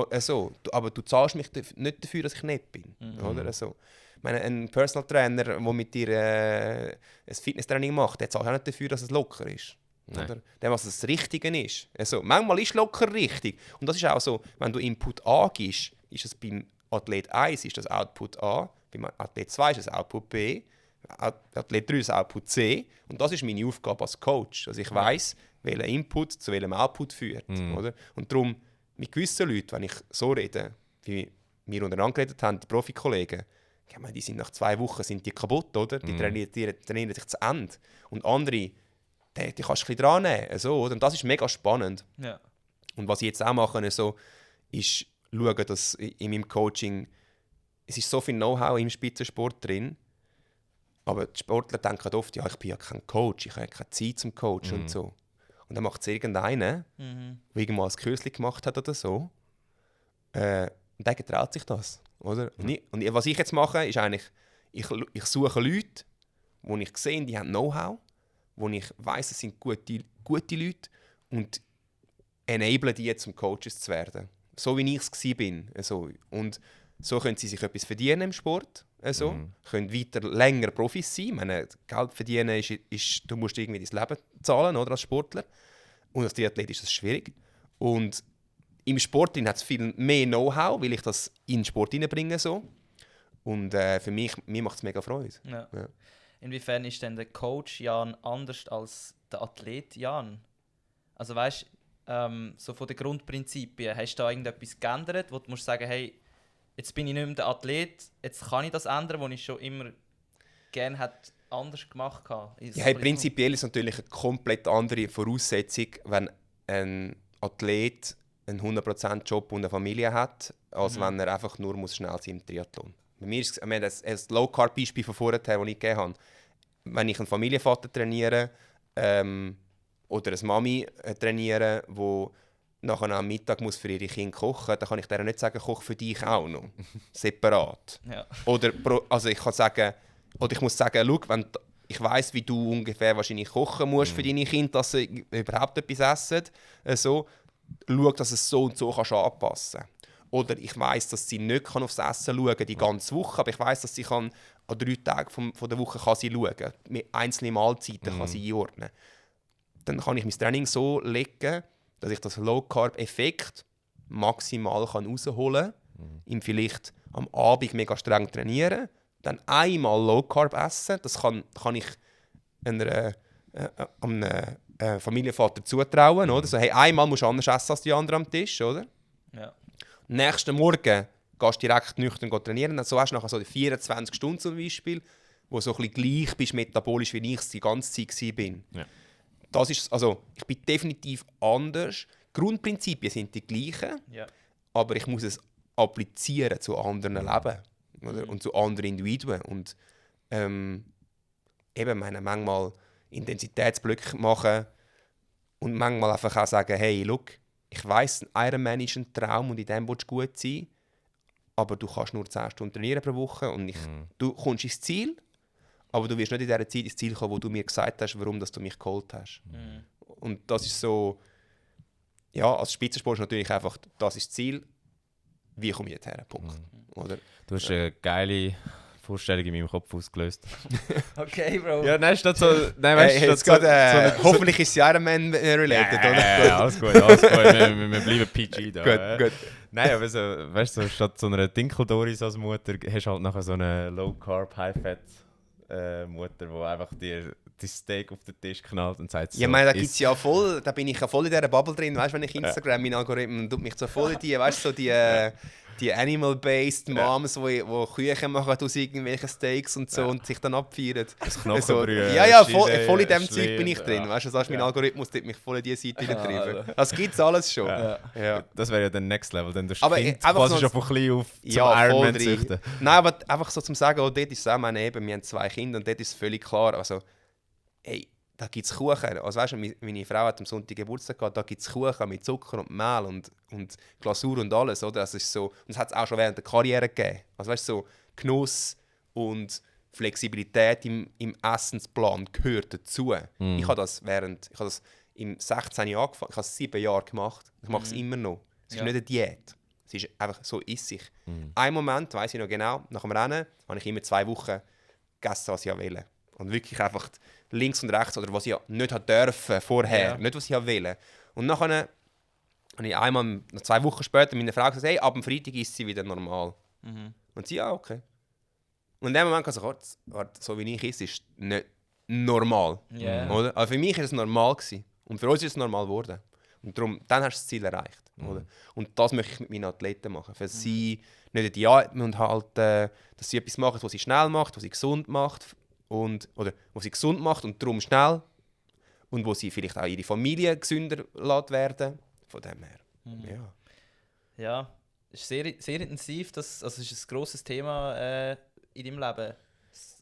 Also, aber du zahlst mich nicht dafür, dass ich nett bin. Oder? Also, ich meine, ein Personal Trainer, der mit dir ein Fitnesstraining macht, der zahlt auch nicht dafür, dass es locker ist. Oder? Dem, was das Richtige ist. Also, manchmal ist locker richtig. Und das ist auch so, wenn du Input A gibst, ist es beim Athlet 1 ist das Output A, beim Athlet 2 ist das Output B, Athlet 3 ist das Output C. Und das ist meine Aufgabe als Coach. Also ich weiss, welcher Input zu welchem Output führt. Oder? Und darum, mit gewissen Leuten, wenn ich so rede, wie wir untereinander geredet haben, die Profikollegen, ich meine, die sind nach 2 Wochen sind die kaputt, oder? Die trainieren sich zu Ende. Und andere, die kannst du ein bisschen dran nehmen. So, oder? Und das ist mega spannend. Ja. Und was ich jetzt auch mache, so, ist schauen, dass in meinem Coaching, es ist so viel Know-how im Spitzensport drin, aber die Sportler denken oft, ja, ich bin ja kein Coach, ich habe ja keine Zeit zum Coach und so. Und dann macht es irgendeiner, der irgendwann ein Kürzli gemacht hat oder so, und der getraut sich das. Oder? Und was ich jetzt mache, ist eigentlich, ich suche Leute, wo ich sehe, die haben Know-how, wo ich weiss, es sind gute Leute und enable die zum Coaches zu werden. So wie ich es war. Also, und so können sie sich etwas verdienen im Sport. Also, können weiter länger Profis sein. Ich meine, Geld verdienen ist, du musst irgendwie dein Leben zahlen, oder, als Sportler. Und als Triathlet ist das schwierig. Und im Sport hat es viel mehr Know-how, weil ich das in den Sport hineinbringe. So. Und für mir macht es mega Freude. Ja. Ja. Inwiefern ist denn der Coach Jan anders als der Athlet Jan? Also weißt so von den Grundprinzipien, hast du da irgendetwas geändert, wo du musst sagen, hey, jetzt bin ich nicht mehr der Athlet, jetzt kann ich das ändern, was ich schon immer gerne anders gemacht habe? Ja, prinzipiell ist es natürlich eine komplett andere Voraussetzung, wenn ein Athlet einen 100% Job und eine Familie hat, als wenn er einfach nur schnell sein im Triathlon. Bei mir ist das Low-Carb-Beispiel von vorher, das ich gegeben habe. Wenn ich einen Familienvater trainiere oder eine Mami trainiere, die nachher am Mittag muss für ihre Kinder kochen muss, dann kann ich der nicht sagen, koch für dich auch noch. Separat. Ja. Oder also ich kann sagen, oder ich muss sagen, schau, wenn ich weiss, wie du ungefähr wahrscheinlich kochen musst für deine Kinder, dass sie überhaupt etwas essen. So, schau, dass es so und so kannst anpassen. Oder ich weiss, dass sie nicht aufs Essen schauen kann, die ganze Woche, aber ich weiss, dass sie an 3 Tagen von der Woche kann sie schauen kann. Mit einzelnen Mahlzeiten kann sie einordnen. Dann kann ich mein Training so legen, dass ich das Low-Carb-Effekt maximal rausholen kann. Ihm vielleicht am Abend mega streng trainieren, dann einmal Low-Carb essen. Das kann ich einem Familienvater zutrauen. Oder? So, hey, einmal musst du anders essen als die anderen am Tisch. Oder? Ja. Nächsten Morgen gehst du direkt nüchtern trainieren. So hast du nachher so 24 Stunden zum Beispiel, wo du so ein bisschen gleich bist metabolisch, wie ich es die ganze Zeit war. Ja. Das ist, also, ich bin definitiv anders. Die Grundprinzipien sind die gleichen, aber ich muss es applizieren zu anderen Leben oder? Und zu anderen Individuen. Und eben manchmal Intensitätsblöcke machen und manchmal einfach auch sagen, hey, look, ich weiss, ein Ironman ist ein Traum und in dem willst du gut sein, aber du kannst nur 10 Stunden trainieren pro Woche und du kommst ins Ziel, aber du wirst nicht in dieser Zeit ins Ziel kommen, wo du mir gesagt hast, warum dass du mich geholt hast. Und das ist so, ja, als Spitzensport ist natürlich einfach, das ist das Ziel, wie komme ich jetzt her, Punkt. Oder? Du hast eine geile Vorstellung in meinem Kopf ausgelöst. Okay, Bro. Ja, nein, statt so... Nein, weißt du, hoffentlich ist es Ironman related, oder? Ja, alles gut, alles gut. Wir bleiben PG da. Gut. Nein, aber so, weißt du, so, statt so einer Dinkeldoris als Mutter, hast du halt nachher so eine Low-Carb, High-Fat Mutter, die einfach dir die Steak auf den Tisch knallt und sagt so... Ja, ich meine, da gibt's ja voll, da bin ich ja voll in dieser Bubble drin, weißt du, wenn ich Instagram, mein Algorithmen tut mich so voll in die, weißt du, so die Animal-based Moms, die Küche machen aus irgendwelchen Steaks und so und sich dann abfeiern. Das Knochenbrühe. Ja, voll in dem Zeug bin ich drin. Weißt du, das heißt, mein Algorithmus tut mich voll in diese Seite treiben. Das gibt es alles schon. Ja. Das wäre ja der Next Level, dann du aber Kind quasi schon von klein auf zum Ironman züchten. Nein, aber einfach so zum sagen, dort ist es auch, eben, wir haben 2 Kinder und dort ist es völlig klar, also, hey, da gibt es Kuchen. Also, weißt du, meine Frau hat am Sonntag Geburtstag gehabt, da gibt es Kuchen mit Zucker und Mehl und Glasur und alles. Oder? Das ist so, und das hat es auch schon während der Karriere gegeben. Also, weißt du, so Genuss und Flexibilität im Essensplan gehört dazu. Ich habe das im 16 Jahr angefangen, ich habe es 7 Jahre gemacht. Ich mache es immer noch. Es ist nicht eine Diät. Es ist einfach so ist ich. Ein Moment, weiss ich noch genau, nach dem Rennen habe ich immer 2 Wochen gegessen, was ich wollte. Und wirklich einfach links und rechts, oder was ich nicht dürfen vorher, nicht was ich wollte. Und nachher habe ich einmal, 2 Wochen später, meiner Frau gesagt, hey, ab dem Freitag ist sie wieder normal. Und sie, ja, okay. Und in dem Moment kann ich sagen, warte, so wie ich ist nicht normal. Oder? Aber für mich war es normal gewesen. Und für uns ist es normal geworden. Und darum, dann hast du das Ziel erreicht. Oder? Und das möchte ich mit meinen Athleten machen. Für sie nicht und halt, dass sie etwas machen, was sie schnell macht, was sie gesund macht. Oder was sie gesund macht und darum schnell. Und wo sie vielleicht auch ihre Familie gesünder werden. Von dem her. Ja, es ist sehr, sehr intensiv. Das ist ein grosses Thema in deinem Leben.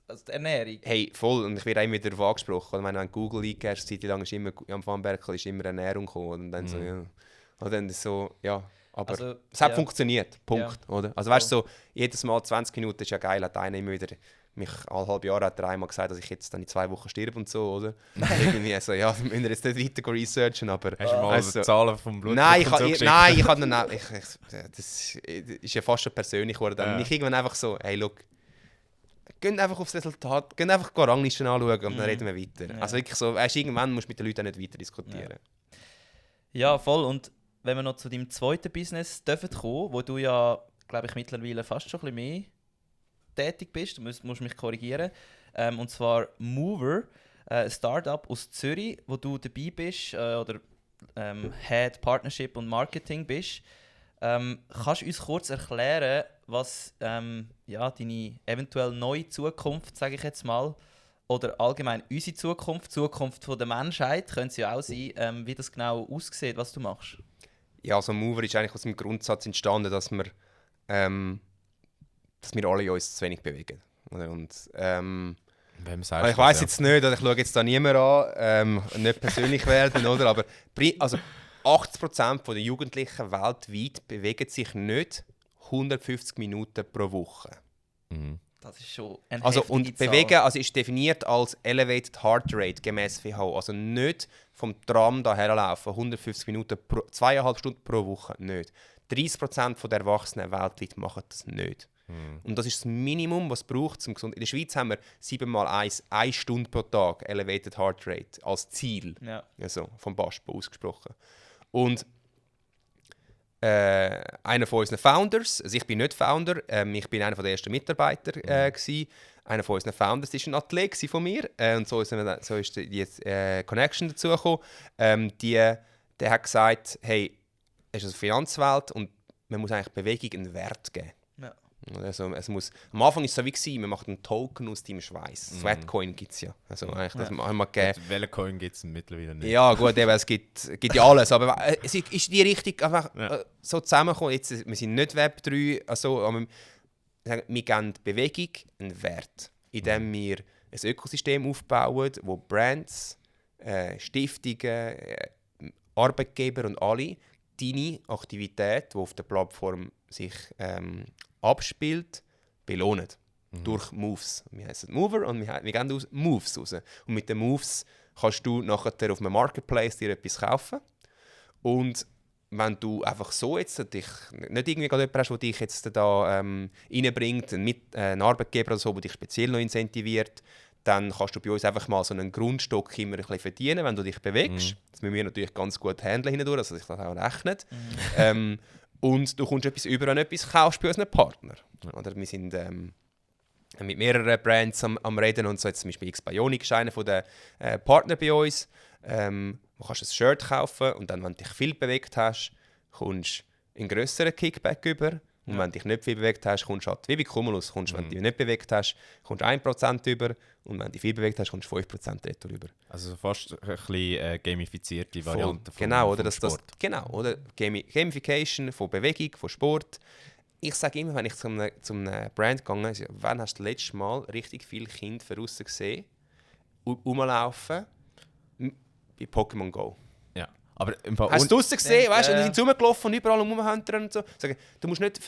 Also die Ernährung. Hey, voll. Und ich werde immer wieder darauf angesprochen. Ich meine, wenn du Google eingehst, seit lang ist immer, am Van Berkel ist immer Ernährung gekommen. Und dann so, ja. Und dann so, ja. Aber Also, es hat funktioniert. Punkt. Ja. Oder? Also weißt du, so, jedes Mal 20 Minuten ist ja geil. Hat einer immer wieder, mich alle halbe Jahre hat er einmal gesagt, dass ich jetzt dann in 2 Wochen sterbe und so, oder? Irgendwie so, ja, wir müssen jetzt nicht weiter researchen, aber... Hast du mal also, die Zahlen vom Blut? Nein, ich habe das ist ja fast schon persönlich geworden. Dann ich irgendwann einfach so, hey, look, geht einfach aufs Resultat, geht einfach die Ranglisten anschauen und dann reden wir weiter. Ja. Also wirklich so, irgendwann musst du mit den Leuten nicht weiter diskutieren. Ja, voll. Und wenn wir noch zu deinem zweiten Business dürfen kommen, wo du ja, glaube ich, mittlerweile fast schon ein bisschen mehr tätig bist, du musst mich korrigieren, und zwar Mover, ein Startup aus Zürich, wo du dabei bist, oder Head Partnership und Marketing bist. Kannst du uns kurz erklären, was deine eventuell neue Zukunft, sage ich jetzt mal, oder allgemein unsere Zukunft der Menschheit, könnte es ja auch sein, wie das genau aussieht, was du machst? Ja, also Mover ist eigentlich aus dem Grundsatz entstanden, dass wir alle uns zu wenig bewegen. Und, ich weiss jetzt nicht, ich schaue jetzt da niemand an, nicht persönlich werden, oder? Aber also 80% der Jugendlichen weltweit bewegen sich nicht 150 Minuten pro Woche. Das ist schon eine und heftige bewegen Zahl. ist definiert als Elevated Heart Rate gemäß WHO. Also nicht vom Tram daher laufen, 150 Minuten, 2,5 Stunden pro Woche, nicht. 30% der Erwachsenen weltweit machen das nicht. Und das ist das Minimum, was es braucht zum gesund. In der Schweiz haben wir 7x1 Stunde pro Tag Elevated Heart Rate als Ziel. Ja. Also vom BASPO ausgesprochen. Und einer von unseren Founders, also ich bin nicht Founder, ich bin einer der ersten Mitarbeiter gewesen. Einer von unseren Founders war ein Athlet von mir und so ist die Connection dazu gekommen. Der hat gesagt, hey, es ist eine Finanzwelt und man muss eigentlich Bewegung einen Wert geben. Ja. Also, am Anfang war es so wie, man macht einen Token aus deinem Schweiß. Sweatcoin gibt es ja. Also, eigentlich, das haben wir gegeben. Welchen Coin gibt es mittlerweile nicht? Ja gut, eben, es gibt ja alles. Aber es ist die Richtung einfach so zusammengekommen. Jetzt, wir sind nicht Web 3, also, aber wir geben Bewegung einen Wert, indem wir ein Ökosystem aufbauen, wo Brands, Stiftungen, Arbeitgeber und alle deine Aktivität, die auf der Plattform sich abspielt, belohnen. Durch Moves. Wir heißen Mover und wir gehen Moves raus. Und mit den Moves kannst du nachher auf einem Marketplace dir etwas kaufen. Und wenn du einfach so jetzt dich, nicht irgendwie gerade jemanden hast, der dich jetzt da reinbringt, ein Arbeitgeber oder so, der dich speziell noch incentiviert, dann kannst du bei uns einfach mal so einen Grundstock immer ein bisschen verdienen, wenn du dich bewegst. Das müssen wir natürlich ganz gut handeln hindurch, dass sich das auch rechnet. Und du kommst etwas über und etwas kaufst bei unseren Partnern. Oder wir sind mit mehreren Brands am Reden und so. Jetzt zum Beispiel X-Bionic ist einer der Partner bei uns. Du kannst ein Shirt kaufen und dann, wenn du dich viel bewegt hast, kommst du einen grösseren Kickback über. Und wenn du dich nicht viel bewegt hast, kommst du halt wie bei Cumulus. Wenn du dich nicht bewegt hast, kommst du 1% über. Und wenn du dich viel bewegt hast, kommst du 5% retour über. Also fast ein bisschen gamifizierte Variante vom Sport. Genau, oder? Gamification von Bewegung, von Sport. Ich sage immer, wenn ich zum Brand gegangen bin, wann hast du das letzte Mal richtig viele Kinder von außen gesehen, rumlaufen bei Pokémon Go? Ja. Aber hast du draussen gesehen, weißt du, die sind rumgelaufen und überall rumhunten und so. Du musst nicht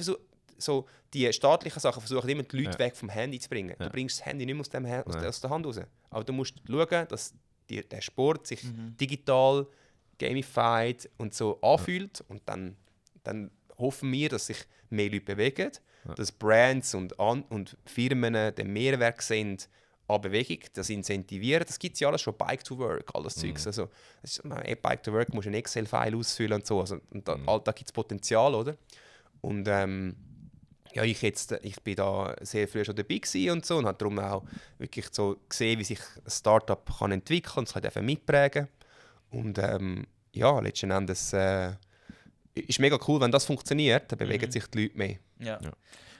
so die staatlichen Sachen versuchen, immer die Leute weg vom Handy zu bringen. Du bringst das Handy nicht mehr aus der Hand raus. Aber du musst schauen, dass der Sport sich digital, gamified und so anfühlt. Und dann hoffen wir, dass sich mehr Leute bewegen, dass Brands und Firmen den Mehrwert sehen an Bewegung, das Incentivieren, das gibt es ja alles schon, Bike to Work, alles Zeugs. Also, Bike to Work musst du ein Excel-File ausfüllen und so. Also, und da gibt es Potenzial, oder? Und ja, ich bin da sehr früh schon dabei gewesen und so und habe darum auch wirklich so gesehen, wie sich ein Startup kann entwickeln und es kann mitprägen. Und ja, letzten Endes ist mega cool, wenn das funktioniert, dann bewegen sich die Leute mehr. Ja.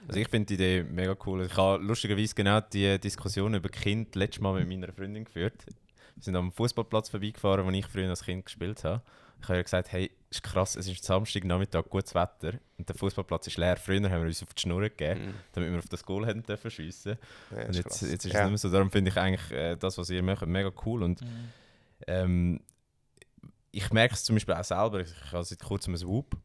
Also ich finde die Idee mega cool. Ich habe lustigerweise genau die Diskussion über Kind letztes Mal mit meiner Freundin geführt. Wir sind am Fußballplatz vorbeigefahren, wo ich früher als Kind gespielt habe. Ich habe ihr gesagt, hey, ist krass, es ist Samstagnachmittag, gutes Wetter und der Fußballplatz ist leer. Früher haben wir uns auf die Schnur gegeben, damit wir auf das Goal hätten dürfen schiessen. Ja, und jetzt ist es nicht mehr so. Darum finde ich eigentlich das, was ihr macht, mega cool. Und ich merke es zum Beispiel auch selber. Ich habe seit kurzem ein Whoop.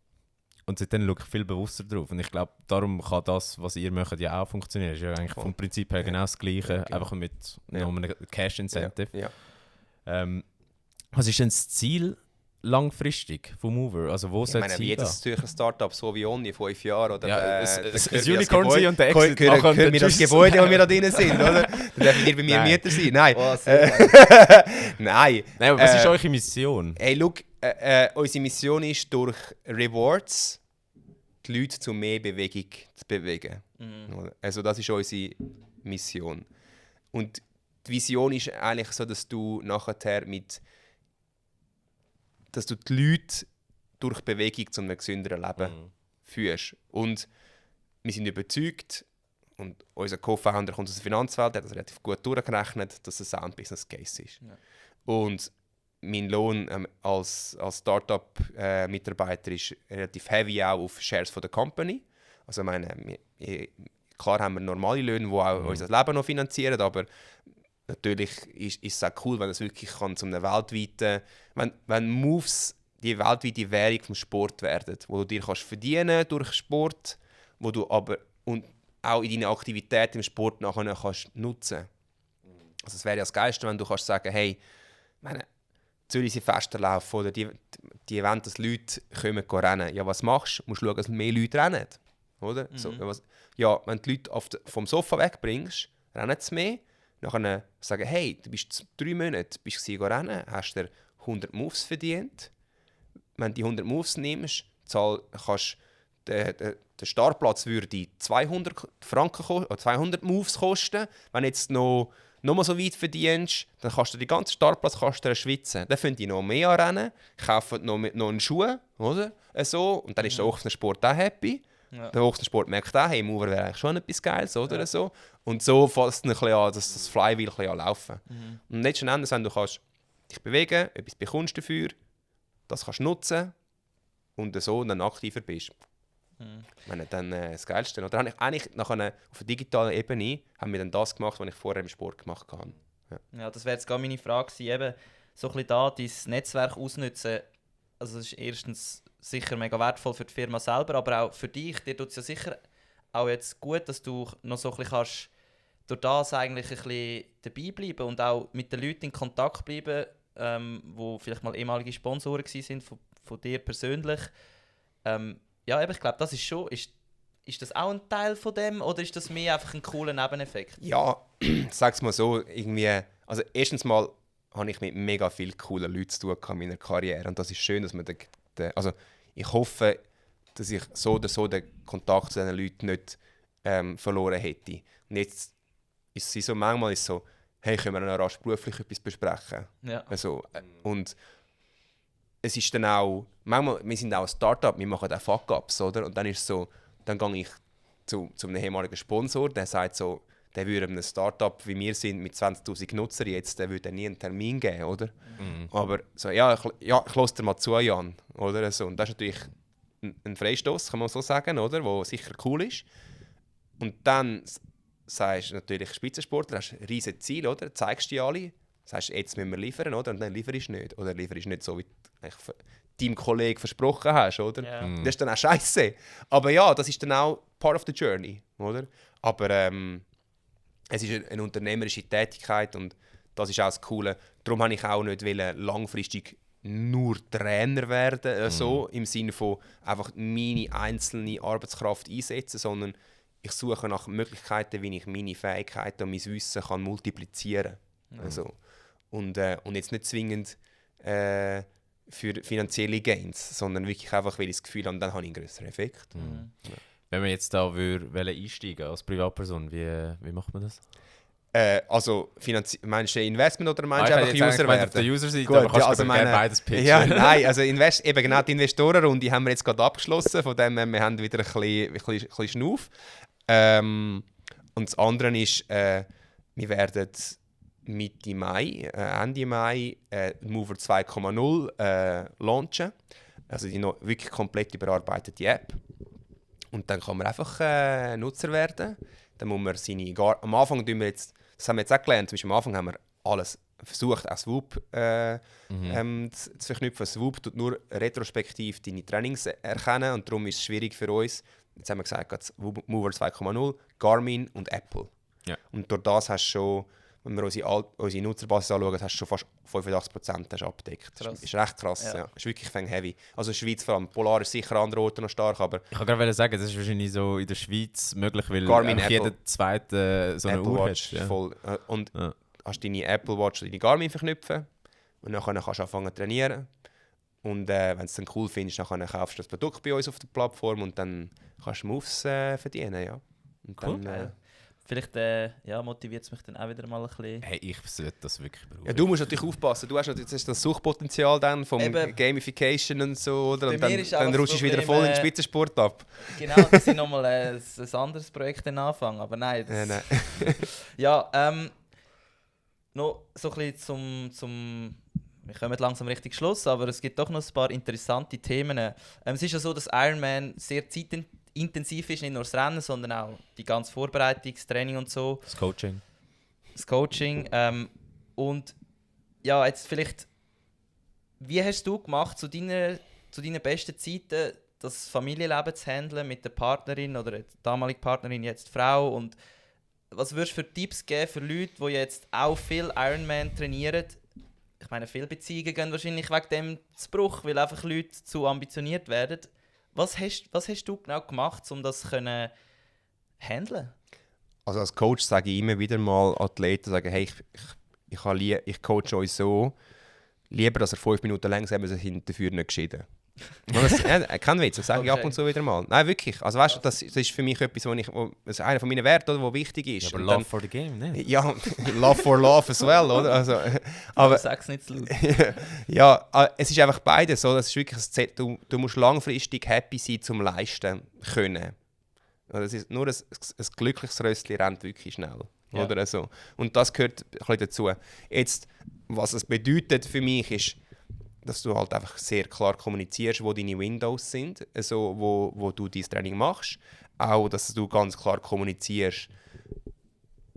Und seitdem schaue ich viel bewusster drauf. Und ich glaube, darum kann das, was ihr macht, ja auch funktionieren. Das ist ja eigentlich vom Prinzip her genau das Gleiche, einfach mit noch einem Cash-Incentive. Ja. Was ist denn das Ziel langfristig vom Mover? Also wo soll es hingehen? Wie jedes Zürcher Startup, so wie Oni, 5 Jahre. Oder, das Unicorn sein und der Exit machen. Können wir das Gebäude, wo wir da drin sind, oder? Dann dürfen ihr bei mir Mieter sein. Nein. Nein. Nein, was ist eure Mission? Hey, look, unsere Mission ist, durch Rewards die Leute zu mehr Bewegung zu bewegen. Also das ist unsere Mission. Und die Vision ist eigentlich so, dass du nachher dass du die Leute durch Bewegung zu einem gesünderen Leben führst. Und wir sind überzeugt, und unser Co-Founder kommt aus der Finanzwelt, der hat das relativ gut durchgerechnet, dass es ein Sound-Business Case ist. Ja. Und mein Lohn als Startup-Mitarbeiter ist relativ heavy auch auf Shares von der Company. Also klar haben wir normale Löhne, die auch unser Leben noch finanzieren, aber natürlich ist es auch cool, wenn es wirklich kann zu einem weltweiten, wenn Moves die weltweite Währung vom Sport werden, wo du dir kannst verdienen durch Sport, wo du aber und auch in deine Aktivität im Sport nachher kannst nutzen. Also es wäre ja das Geilste, wenn du kannst sagen, hey, Zürich Silvesterlauf oder die wollen, dass Leute kommen rennen. Ja, was machst du? Du musst schauen, dass mehr Leute rennen. Oder? So, ja, wenn du die Leute vom Sofa wegbringst, rennen sie mehr. Nachher sagen, hey, du bist 3 Monate rennen, hast dir 100 Moves verdient. Wenn du die 100 Moves nimmst, der Startplatz würde 200 Franken 200 Moves kosten. Wenn du jetzt noch mal so weit verdienst, dann kannst du den ganzen Startplatz schwitzen. Dann finde ich noch mehr anrennen, kaufen noch einen Schuh, oder? So. Und dann ist der Ochsensport auch happy. Ja. Der Ochsensport merkt auch, hey, Mover wäre eigentlich schon etwas Geiles, oder? Ja. So. Und so fasst ein bisschen an, dass das Flywheel ein bisschen laufen. Und letzten Endes, wenn du kannst dich bewegen, etwas bekommst dafür, das kannst du nutzen und so dann aktiver bist. Wenn dann das Geilste. Oder habe ich eigentlich nachher auf der digitalen Ebene haben wir dann das gemacht, was ich vorher im Sport gemacht habe. Ja, das wäre jetzt gar meine Frage gewesen, eben so ein bisschen da dein Netzwerk ausnutzen. Also das ist erstens sicher mega wertvoll für die Firma selber, aber auch für dich. Dir tut es ja sicher auch jetzt gut, dass du noch so ein bisschen kannst durch das eigentlich ein bisschen dabei bleiben und auch mit den Leuten in Kontakt bleiben, die vielleicht mal ehemalige Sponsoren waren von dir persönlich. Ja, eben, ich glaube, das ist schon... Ist das auch ein Teil von dem oder ist das mehr einfach ein cooler Nebeneffekt? Ja, sag's mal so, irgendwie... Also erstens mal habe ich mit mega vielen coolen Leuten zu tun in meiner Karriere und das ist schön, dass man also ich hoffe, dass ich so oder so den Kontakt zu diesen Leuten nicht verloren hätte. Und jetzt ist es so, manchmal ist es so, hey, können wir noch rasch beruflich etwas besprechen? Ja. Also, und es ist dann auch, manchmal, wir sind auch ein Startup, wir machen auch Fuck-Ups, oder? Und dann ist es so, dann gehe ich zu einem ehemaligen Sponsor, der sagt so, der würde einem Startup, wie wir sind, mit 20'000 Nutzern jetzt, der würde nie einen Termin geben, oder? Aber so, ich höre dir mal zu, Jan, oder? So, und das ist natürlich ein Freistoß, kann man so sagen, oder? Wo sicher cool ist. Und dann sagst du natürlich Spitzensportler, hast ein riesiges Ziel, oder? Zeigst dir alle, sagst, jetzt müssen wir liefern, oder? Und dann lieferst du nicht. Oder lieferst du nicht so, wie du deinem Kollegen versprochen hast, oder? Yeah. Das ist dann auch scheiße. Aber ja, das ist dann auch part of the journey, oder? Aber es ist eine unternehmerische Tätigkeit und das ist auch das Coole. Darum wollte ich auch nicht langfristig nur Trainer werden, so, im Sinne von einfach meine einzelne Arbeitskraft einsetzen, sondern ich suche nach Möglichkeiten, wie ich meine Fähigkeiten und mein Wissen kann multiplizieren kann. Also, und jetzt nicht zwingend für finanzielle Gains, sondern wirklich einfach, weil ich das Gefühl habe, dann habe ich einen grösseren Effekt. Wenn man jetzt da einsteigen als Privatperson, wie macht man das? Also, meinst du Investment oder meinst du einfach User User werden? auf der User-Seite, Gut, aber kannst ja, also gerne beides pitchen. Ja, nein, also eben genau die Investorenrunde haben wir jetzt gerade abgeschlossen, von dem wir haben wieder ein bisschen Schnuff. Und das andere ist, wir werden Mitte Mai, Ende Mai, Mover 2.0 launchen. Also die noch wirklich komplett überarbeitete App. Und dann kann man einfach Nutzer werden. Dann muss man am Anfang tun wir jetzt, das haben wir jetzt auch gelernt, am Anfang haben wir alles versucht, auch Swoop zu verknüpfen. Swoop tut nur retrospektiv deine Trainings erkennen und darum ist es schwierig für uns. Jetzt haben wir gesagt, Mover 2.0, Garmin und Apple. Ja. Und durch das hast du schon, wenn wir unsere Nutzerbasis anschauen, hast du schon fast 85% abgedeckt. Das ist recht krass. Ja. Ja. Ist wirklich heavy. Also Schweiz vor allem. Polar ist sicher an anderen Orten noch stark, aber... Ich wollte gerade sagen, das ist wahrscheinlich so in der Schweiz möglich, weil Garmin, jeder zweite so eine Apple Uhr Watch hat. Ja. Voll. Und hast deine Apple Watch und deine Garmin verknüpfen und dann kannst du anfangen zu trainieren. Und wenn du es dann cool findest, dann kaufst du das Produkt bei uns auf der Plattform und dann kannst du Moves verdienen. Ja. Und Cool. Dann, Vielleicht motiviert es mich dann auch wieder mal ein bisschen. Hey, ich sollte das wirklich brauchen. ja, du musst natürlich aufpassen. Du hast das Suchtpotenzial dann vom Eben. Gamification und so. Oder? Bei Und mir ist dann einfach rutschst du das wieder Problem, voll in den Spitzensport ab. Genau, dass ich nochmal ein anderes Projekt dann anfange. Aber nein. Nein. Ja, noch so ein bisschen zum wir kommen langsam richtig Schluss, aber es gibt doch noch ein paar interessante Themen. Es ist ja so, dass Ironman sehr zeitintensiv ist, nicht nur das Rennen, sondern auch die ganze Vorbereitung, das Training und so. Das Coaching. Das Coaching. Und ja, jetzt vielleicht, wie hast du gemacht zu deinen besten Zeiten, das Familienleben zu handeln mit der Partnerin oder der damaligen Partnerin, jetzt Frau? Und was würdest du für Tipps geben für Leute, die jetzt auch viel Ironman trainieren? Ich meine, viele Beziehungen gehen wahrscheinlich wegen dem zu Bruch, weil einfach Leute zu ambitioniert werden. Was hast du genau gemacht, um das zu handeln? Also als Coach sage ich immer wieder mal Athleten, sagen, hey, ich coache euch so, lieber, dass er 5 Minuten lang sind, wir sind dafür nicht geschieden. Kein Witz, das sage ich ab und zu wieder mal. Nein, wirklich. Also weißt du, das ist für mich etwas, das einer von meinen Werten, der wichtig ist. Ja, aber Love for the Game, ne? Ja, Love for Love as well, oder? Also, aber Sag's nicht zu laut. ja, es ist einfach beides so. Das ist wirklich du musst langfristig happy sein zum Leisten können. Das ist nur ein glückliches Röstchen rennt wirklich schnell. Ja. Oder so. Und das gehört ein bisschen dazu. Jetzt, was es bedeutet für mich ist, dass du halt einfach sehr klar kommunizierst, wo deine Windows sind, also wo du dein Training machst. Auch, dass du ganz klar kommunizierst,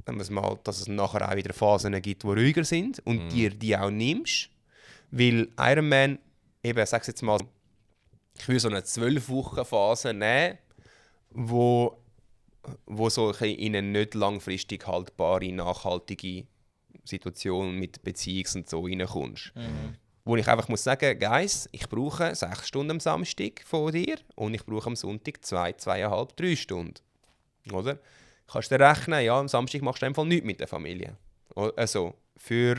dass es nachher auch wieder Phasen gibt, die ruhiger sind und dir die auch nimmst. Weil Ironman, eben, sag jetzt mal, ich will so eine 12-Wochen-Phase nehmen, wo so in eine nicht langfristig haltbare, nachhaltige Situation mit Beziehungs- und so reinkommst. Wo ich einfach muss sagen, Guys, ich brauche 6 Stunden am Samstag von dir und ich brauche am Sonntag 2,5, 3 Stunden. Oder? Kannst du dir rechnen, ja, am Samstag machst du einfach nichts mit der Familie. Also, für,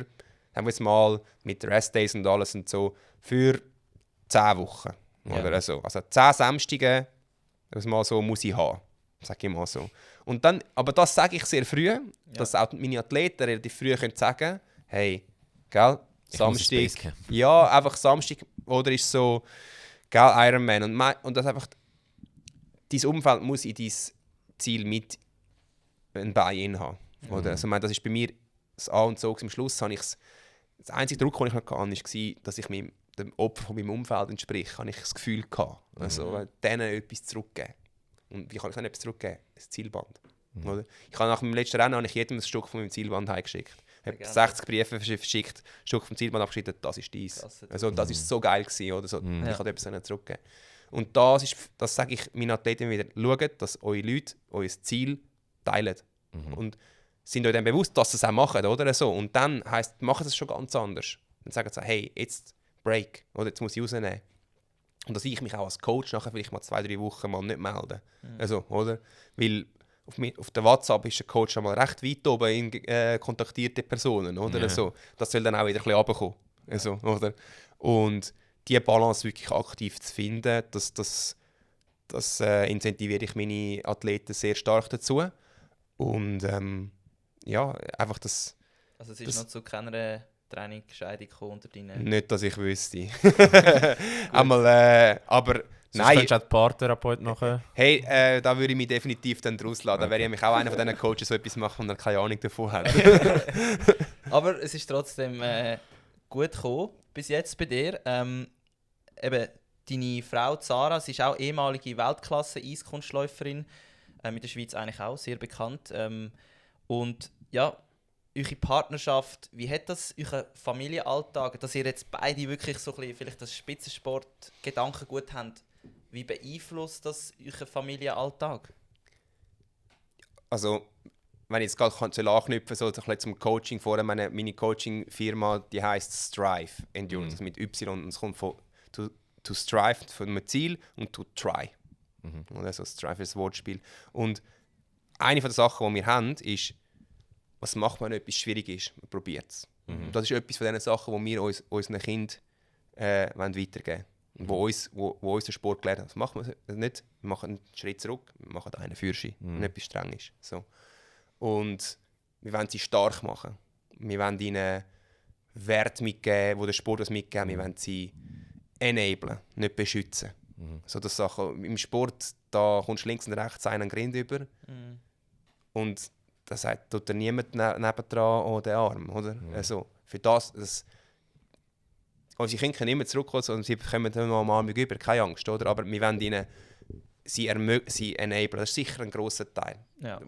sagen wir jetzt mal, mit Restdays und alles und so, für 10 Wochen. Oder? Ja. Also 10 Samstage, das mal so muss ich haben. Sag ich mal so. Und dann, aber das sage ich sehr früh, dass auch meine Athleten relativ früh können sagen, hey, gell, Samstag, ja, einfach Samstag, oder ist so, gell, Ironman. Und das einfach, dein Umfeld muss in dein Ziel mit ein Buy-in haben. Oder? Also, das ist bei mir das A und so. Am Schluss habe ich das einzige Druck, den ich noch hatte, war, dass ich dem Opfer von meinem Umfeld entspricht, habe ich das Gefühl gehabt. Also, denen etwas zurückgeben. Und wie kann ich dann etwas zurückgeben? Ein Zielband. Oder? Nach meinem letzten Rennen habe ich jedem ein Stück von meinem Zielband heimgeschickt. Ich habe 60 Briefe verschickt, ein Stück vom Zielband abgeschickt, das ist dies. Also, das war so geil gewesen, oder so. Ich habe etwas zurückgeben. Und das sage ich meinen Athleten wieder, schaut, dass eure Leute euer Ziel teilen. Und sind euch dann bewusst, dass sie es auch machen, oder so. Und dann heisst, machen sie es schon ganz anders. Dann sagen sie, hey, jetzt Break, oder jetzt muss ich rausnehmen. Und dass ich mich auch als Coach nachher vielleicht mal 2-3 Wochen mal nicht melde. Also, oder? Weil auf der WhatsApp ist der Coach schon mal recht weit oben in kontaktierte Personen, oder? So, das soll dann auch wieder ein bisschen runterkommen. Also, oder? Und diese Balance wirklich aktiv zu finden, das incentiviere ich meine Athleten sehr stark dazu. Und einfach das... Also es ist noch zu keiner Trainingsscheidung gekommen unter deinen... Nicht, dass ich wüsste. Aber... Nein. Könntest du auch die Paartherapeut machen? Hey, da würde ich mich definitiv dann draus lassen. Da wäre ich nämlich auch einer von diesen Coaches, so etwas machen und keine Ahnung davon hat. Aber es ist trotzdem gut gekommen, bis jetzt bei dir. Eben, deine Frau Zara, sie ist auch ehemalige Weltklasse-Eiskunstläuferin. In der Schweiz eigentlich auch sehr bekannt. Und ja, eure Partnerschaft, wie hat das euren Familienalltag, dass ihr jetzt beide wirklich so ein bisschen vielleicht das Spitzensport-Gedanken gut habt? Wie beeinflusst das euren Familienalltag? Also, wenn ich jetzt gerade anknüpfen so ein bisschen zum Coaching vorher, meine Coaching-Firma, die heisst Strive Endurance, also mit Y, und es kommt von to strive, von einem Ziel, und to try. Also Strive ist das Wortspiel. Und eine der Sachen, die wir haben, ist, was macht man, wenn etwas schwierig ist? Man probiert es. Und das ist etwas von den Sachen, die wir unseren Kindern weitergeben wollen. Wo uns der Sport gelernt hat. Das machen wir nicht. Wir machen einen Schritt zurück, wir machen einen Fürschi, wenn etwas streng ist. So. Und wir wollen sie stark machen. Wir wollen ihnen Wert mitgeben, wo der Sport uns mitgeben. Wir wollen sie enablen, nicht beschützen. So das Sachen. Im Sport, da kommst du links und rechts einen Grind über. Und da sagt, tut dir niemand nebendran an den Arm, oder? Also, für das unsere Kinder können immer zurückkommen und sie bekommen dann mal Arm über, keine Angst, oder? Aber wir wollen ihnen sie enablen. Das ist sicher ein grosser Teil, der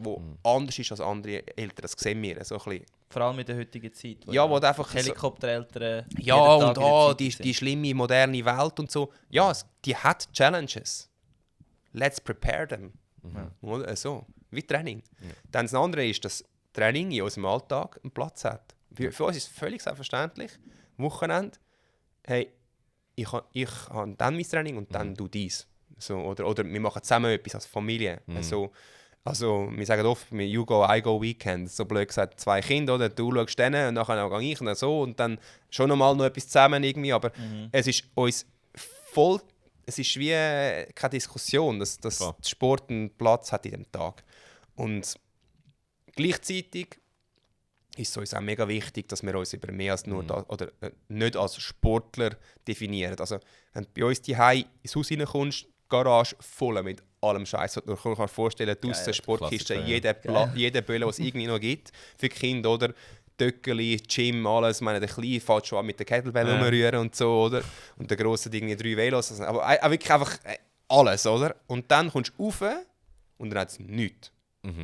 anders ist als andere Eltern. Das sehen wir so ein bisschen. Vor allem in der heutigen Zeit. Ja, wo einfach Helikoptereltern. Ja, und die schlimme, moderne Welt und so. Ja, die hat Challenges. Let's prepare them. Oder? So, wie Training. Dann das andere ist, dass Training in unserem Alltag einen Platz hat. Für uns ist es völlig selbstverständlich. Wochenende, hey, ich habe dann mein Training und dann du dies. So, oder wir machen zusammen etwas als Familie. Also wir sagen oft, you go, I go weekend. So blöd gesagt, 2 Kinder, oder? Du schaust denen und nachher gehe ich und so. Und dann schon nochmal noch etwas zusammen irgendwie. Aber es ist uns voll... Es ist wie keine Diskussion, dass Sport einen Platz hat in dem Tag. Und gleichzeitig ist es uns auch mega wichtig, dass wir uns über mehr als nur das, oder nicht als Sportler definieren. Also wenn du bei uns zu Hause ins Haus reinkommst, Garage voll mit allem Scheiß. Du kannst dir vorstellen, draussen Sportkiste, jede Bölle, die es irgendwie noch gibt für Kinder, oder? Töckeli, Gym, alles. Ich meine, der Kleine fährt schon an mit der Kettlebell rumrühren und so, oder? Und der Grosse hat irgendwie 3 Velos. Also, aber wirklich einfach alles, oder? Und dann kommst du rauf und dann hat es nichts.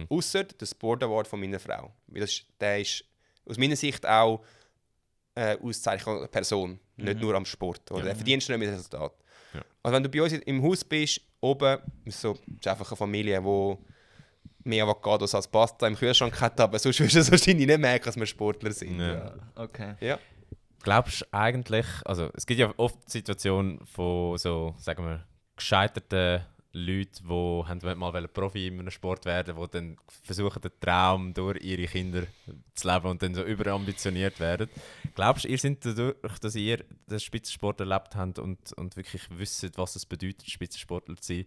Ausser der Sport Award von meiner Frau. Der ist aus meiner Sicht auch ausgezeichnete Person, nicht nur am Sport. Oder? Der verdienst nicht mit Resultat. Ja. Also wenn du bei uns im Haus bist, oben, ist einfach eine Familie, die mehr Avocados als Pasta im Kühlschrank hat, aber sonst wirst du wahrscheinlich nicht merken, dass wir Sportler sind. Ja. Okay. Ja. Glaubst du eigentlich, also es gibt ja oft Situationen von so, sagen wir, gescheiterten Leute, die mal Profi in einem Sport werden wollen, die dann versuchen, den Traum durch ihre Kinder zu leben und dann so überambitioniert werden. Glaubst du, ihr seid dadurch, dass ihr den Spitzensport erlebt habt und wirklich wisst, was es bedeutet, Spitzensportler zu sein,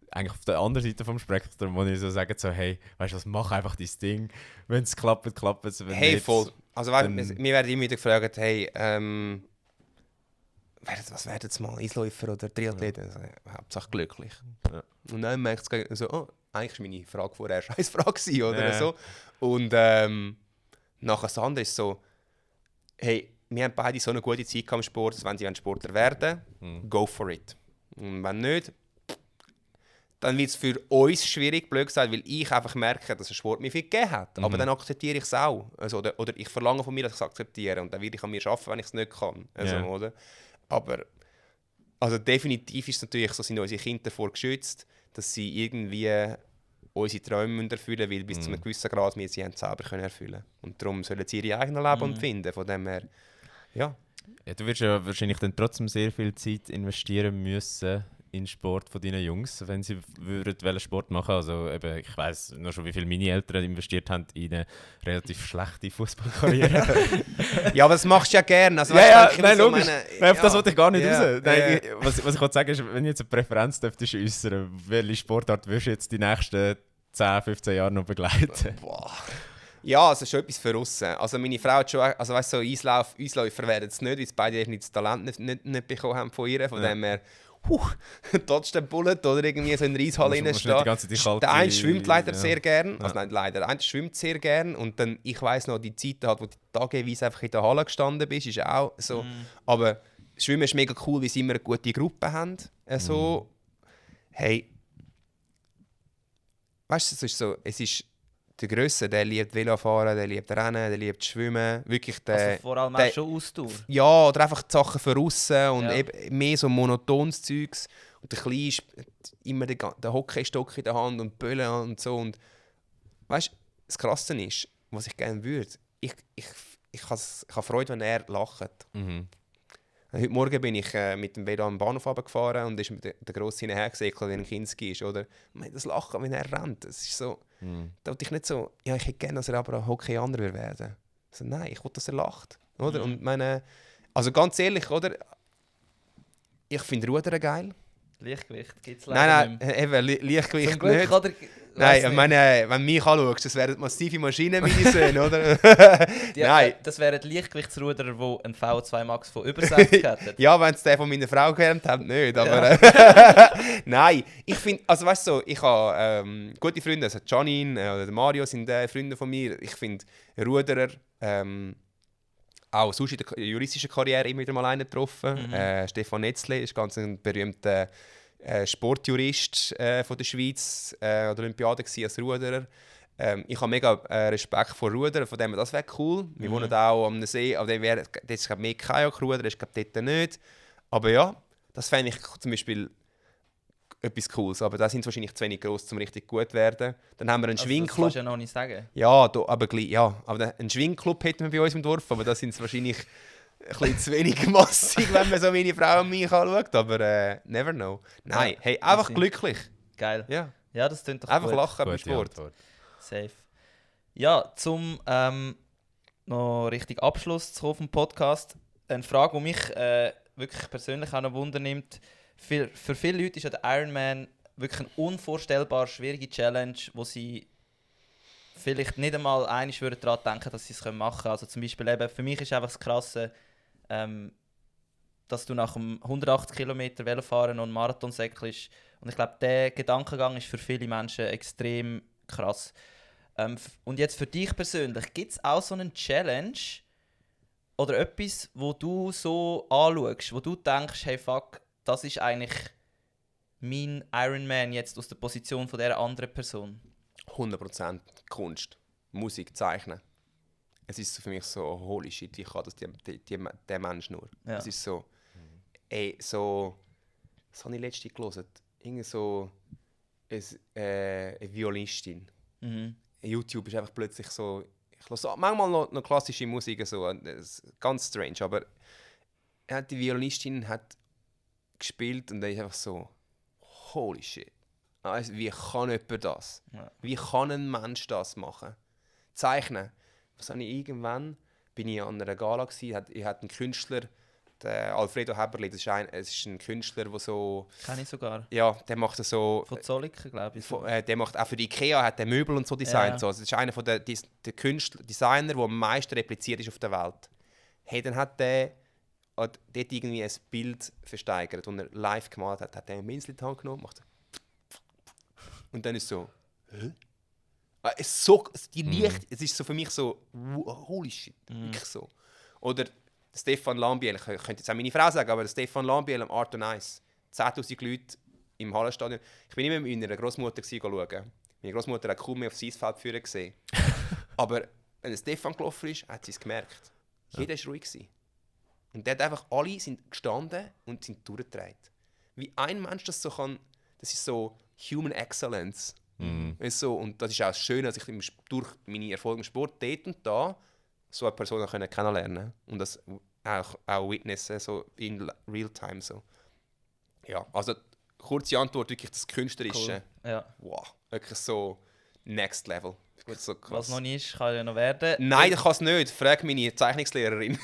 eigentlich auf der anderen Seite vom Spektrum, wo ich so sage, so, hey, weißt du was, mach einfach dein Ding. Wenn es klappt, klappt es. Hey, nicht, voll. Also, wir werden immer wieder gefragt, hey, was werden jetzt mal Eisläufer oder Triathleten? Also, Hauptsache glücklich. Ja. Und dann merkt es so, oh, eigentlich war meine Frage vorher eine Scheißfrage, oder so. Und nachher das andere ist so, hey, wir haben beide so eine gute Zeit am Sport, dass wenn sie Sportler werden, go for it. Und wenn nicht, dann wird es für uns schwierig, blöd gesagt, weil ich einfach merke, dass der Sport mir viel gegeben hat. Aber dann akzeptiere ich es auch. Also, oder ich verlange von mir, dass ich es akzeptiere. Und dann werde ich an mir arbeiten, wenn ich es nicht kann. Also, oder? Aber also definitiv ist es natürlich so, sind unsere Kinder davor geschützt, dass sie irgendwie unsere Träume erfüllen, weil bis zu einem gewissen Grad wir sie selber erfüllen können. Und darum sollen sie ihre eigenen Leben finden. Von dem her, ja. Du wirst ja wahrscheinlich dann trotzdem sehr viel Zeit investieren müssen in Sport von deinen Jungs, wenn sie würden Sport machen? Also eben, ich weiss noch schon, wie viel meine Eltern investiert haben in eine relativ schlechte Fußballkarriere. Ja, aber das machst du ja gerne. Also, Nein, logisch. Nein, auf das wollte ich gar nicht raus. Nein, ja. was ich wollte sagen ist, wenn du jetzt eine Präferenz dürftest äußern, welche Sportart würdest du jetzt die nächsten 10, 15 Jahre noch begleiten? Boah. Ja, also schon etwas für aussen. Also meine Frau hat schon, also weißt du, so Eisläufer werden es nicht, weil sie beide das Talent nicht bekommen haben von ihr. Von dem her, trotzdem Bullet oder irgendwie so in der Eishalle reinstehen. Der eine schwimmt leider sehr gern, also nein, leider, der eine schwimmt sehr gern und dann, ich weiss noch, die Zeiten halt, wo du tageweise einfach in der Halle gestanden bist, ist auch so. Aber Schwimmen ist mega cool, weil sie immer eine gute Gruppe haben. So, hey, weißt du, es ist der Grösse, der liebt Velofahren, der liebt Rennen, der liebt Schwimmen. Wirklich der, also vor allem auch schon Ausdauer. Ja, oder einfach die Sachen für aussen und Ja. eben mehr so monotones Zeugs. Und der Kleine ist immer den Hockeystock in der Hand und Böllen und so. Und weißt du, das Krasse ist, was ich gerne würde, ich habe Freude, wenn er lacht. Mhm. Heute Morgen bin ich mit dem Velo am Bahnhof runtergefahren und ist mit der Grosse hinterhergesäckelt, wie ein Kinski ist. Oder das Lachen, wenn er rennt, das ist so... Da wollte ich nicht so... Ja, ich hätte gerne, dass er aber ein Hockeyaner werden. Also, nein, ich will, dass er lacht. Oder? Und meine... Also ganz ehrlich, oder? Ich finde Rudern geil. Lichtgewicht gibt es leider Nein, eben, Lichtgewicht Zum Glück nicht. kann Nein, ich meine, wenn du mich anschaust, das wären massive Maschinen, meine Söhne, oder? Nein. Das wären die Lichtgewichtsruderer, die einen VO2 Max von über 60 hätten. Ja, wenn es der von meiner Frau gelernt hat, nicht. Aber nein, ich finde, also weißt du, ich habe gute Freunde, also Janine oder der Mario sind Freunde von mir. Ich finde Ruderer, auch sonst in der juristischen Karriere immer wieder mal einen getroffen. Stefan Netzle ist ganz ein berühmter Sportjurist von der Schweiz, an der Olympiade als Ruderer. Ich habe mega Respekt vor Rudern, von dem das wäre cool. Wir wohnen auch am See, aber das ist mehr Kajakrudern, das ist dort nicht. Aber ja, das fände ich zum Beispiel etwas Cooles, aber da sind sie wahrscheinlich zu wenig gross, um richtig gut zu werden. Dann haben wir einen Schwingclub. Das kannst du ja noch nicht sagen. Ja, aber einen Schwingclub hätten wir bei uns im Dorf, aber da sind es wahrscheinlich ein bisschen zu wenig massig, wenn man so meine Frau und mich anschaut, aber never know. Nein, Ja, hey, einfach glücklich. Geil. Ja. Ja, das klingt doch Einfach gut. lachen beim Gute Sport. Antwort. Safe. Ja, zum noch richtig Abschluss zu kommen vom Podcast. Eine Frage, die mich wirklich persönlich auch noch wundernimmt. Für viele Leute ist ja der Ironman wirklich eine unvorstellbar schwierige Challenge, wo sie vielleicht nicht einmal daran denken, dass sie es machen können. Also zum Beispiel eben, für mich ist einfach das Krasse, dass du nach einem 180 Kilometer Velofahren noch einen Marathon säckelst. Und ich glaube, der Gedankengang ist für viele Menschen extrem krass. Und jetzt für dich persönlich, gibt es auch so einen Challenge oder etwas, wo du so anschaust, wo du denkst, hey fuck, das ist eigentlich mein Ironman jetzt aus der Position von dieser anderen Person? 100% Kunst, Musik, Zeichnen. Es ist für mich so, holy shit, wie kann das der Mensch nur? Ja. Es ist so, was habe ich letztens gelesen? Irgendwie so eine Violinistin. YouTube ist einfach plötzlich so, ich höre manchmal noch klassische Musik, so, ganz strange, aber die Violinistin hat gespielt und dann ist einfach so, holy shit. Also, wie kann jemand das? Ja. Wie kann ein Mensch das machen? Zeichnen. Was habe ich irgendwann? Bin ich an einer Gala gewesen, ich hatte einen Künstler, der Alfredo Heberli, es ist ein Künstler, der so... Kenne ich sogar. Ja, der macht so... Von Zolliken, glaube ich. Der macht auch für die IKEA, hat der Möbel und so designt. Ja. So. Also das ist einer der Künstler, Designer, der am meisten repliziert ist auf der Welt. Hey, dann hat der dort irgendwie ein Bild versteigert, das er live gemalt hat. Hat er einen Minzli in die Hand genommen, macht und dann ist so... Hä? Die Licht, es ist so für mich so... Holy shit, wirklich so. Oder Stefan Lambiel, ich könnte jetzt auch meine Frau sagen, aber Stefan Lambiel am Art and Ice. 10'000 Leute im Hallenstadion. Ich bin immer mit meiner Großmutter schauen. Meine Großmutter hat kaum mehr aufs Eisfeld führen gesehen. Aber wenn der Stefan gelaufen ist, hat sie es gemerkt. Jeder war ruhig gewesen. Und dort einfach alle sind gestanden und sind durchgedreht. Wie ein Mensch das so kann, das ist so Human Excellence. So, und das ist auch schön, dass ich durch meine Erfolge im Sport dort und da so eine Person kennenlernen und das auch witnessen, so in real time. So. Ja, also kurze Antwort, wirklich das Künstlerische. Cool. Ja. Wow, wirklich so next level. So Was noch nicht ist, kann ja noch werden. Nein, das kann es nicht. Frag meine Zeichnungslehrerin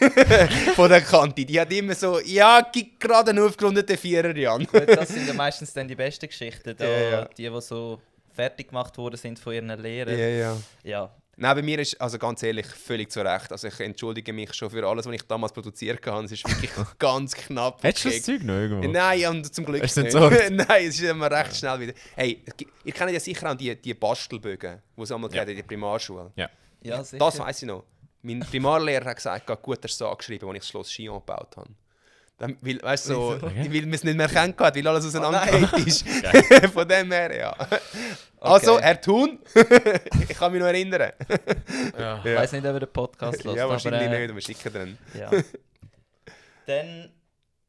von der Kante. Die hat immer so, ja, gib gerade einen aufgerundeten Vierer, Jan. Das sind ja meistens dann die besten Geschichten. Da, Ja. Die so fertig gemacht worden sind von ihren Lehrern. Ja. Ja. Nein, bei mir ist, also ganz ehrlich, völlig zu Recht. Also ich entschuldige mich schon für alles, was ich damals produziert habe. Es ist wirklich ganz knapp. Hättest du das Zeug noch irgendwo? Nein, und zum Glück Hast du nicht. entsorgt? Nein, es ist immer recht schnell wieder. Hey, ihr kennt ja sicher auch die Bastelbögen, die es einmal in der Primarschule. Ja, sicher. Das weiss ich noch. Mein Primarlehrer hat gesagt, gut, hast du angeschrieben, als ich das Schloss Chillon gebaut habe. Dann, weil, weißt, so, weil man es nicht mehr kennen kann, weil alles auseinandergefallen ist. Von dem her, ja. Also, Herr Thun, ich kann mich noch erinnern. Ja. Ich weiss nicht, ob er den Podcast hört. Ja, wahrscheinlich aber, nicht, aber schicken drin. Ja. Dann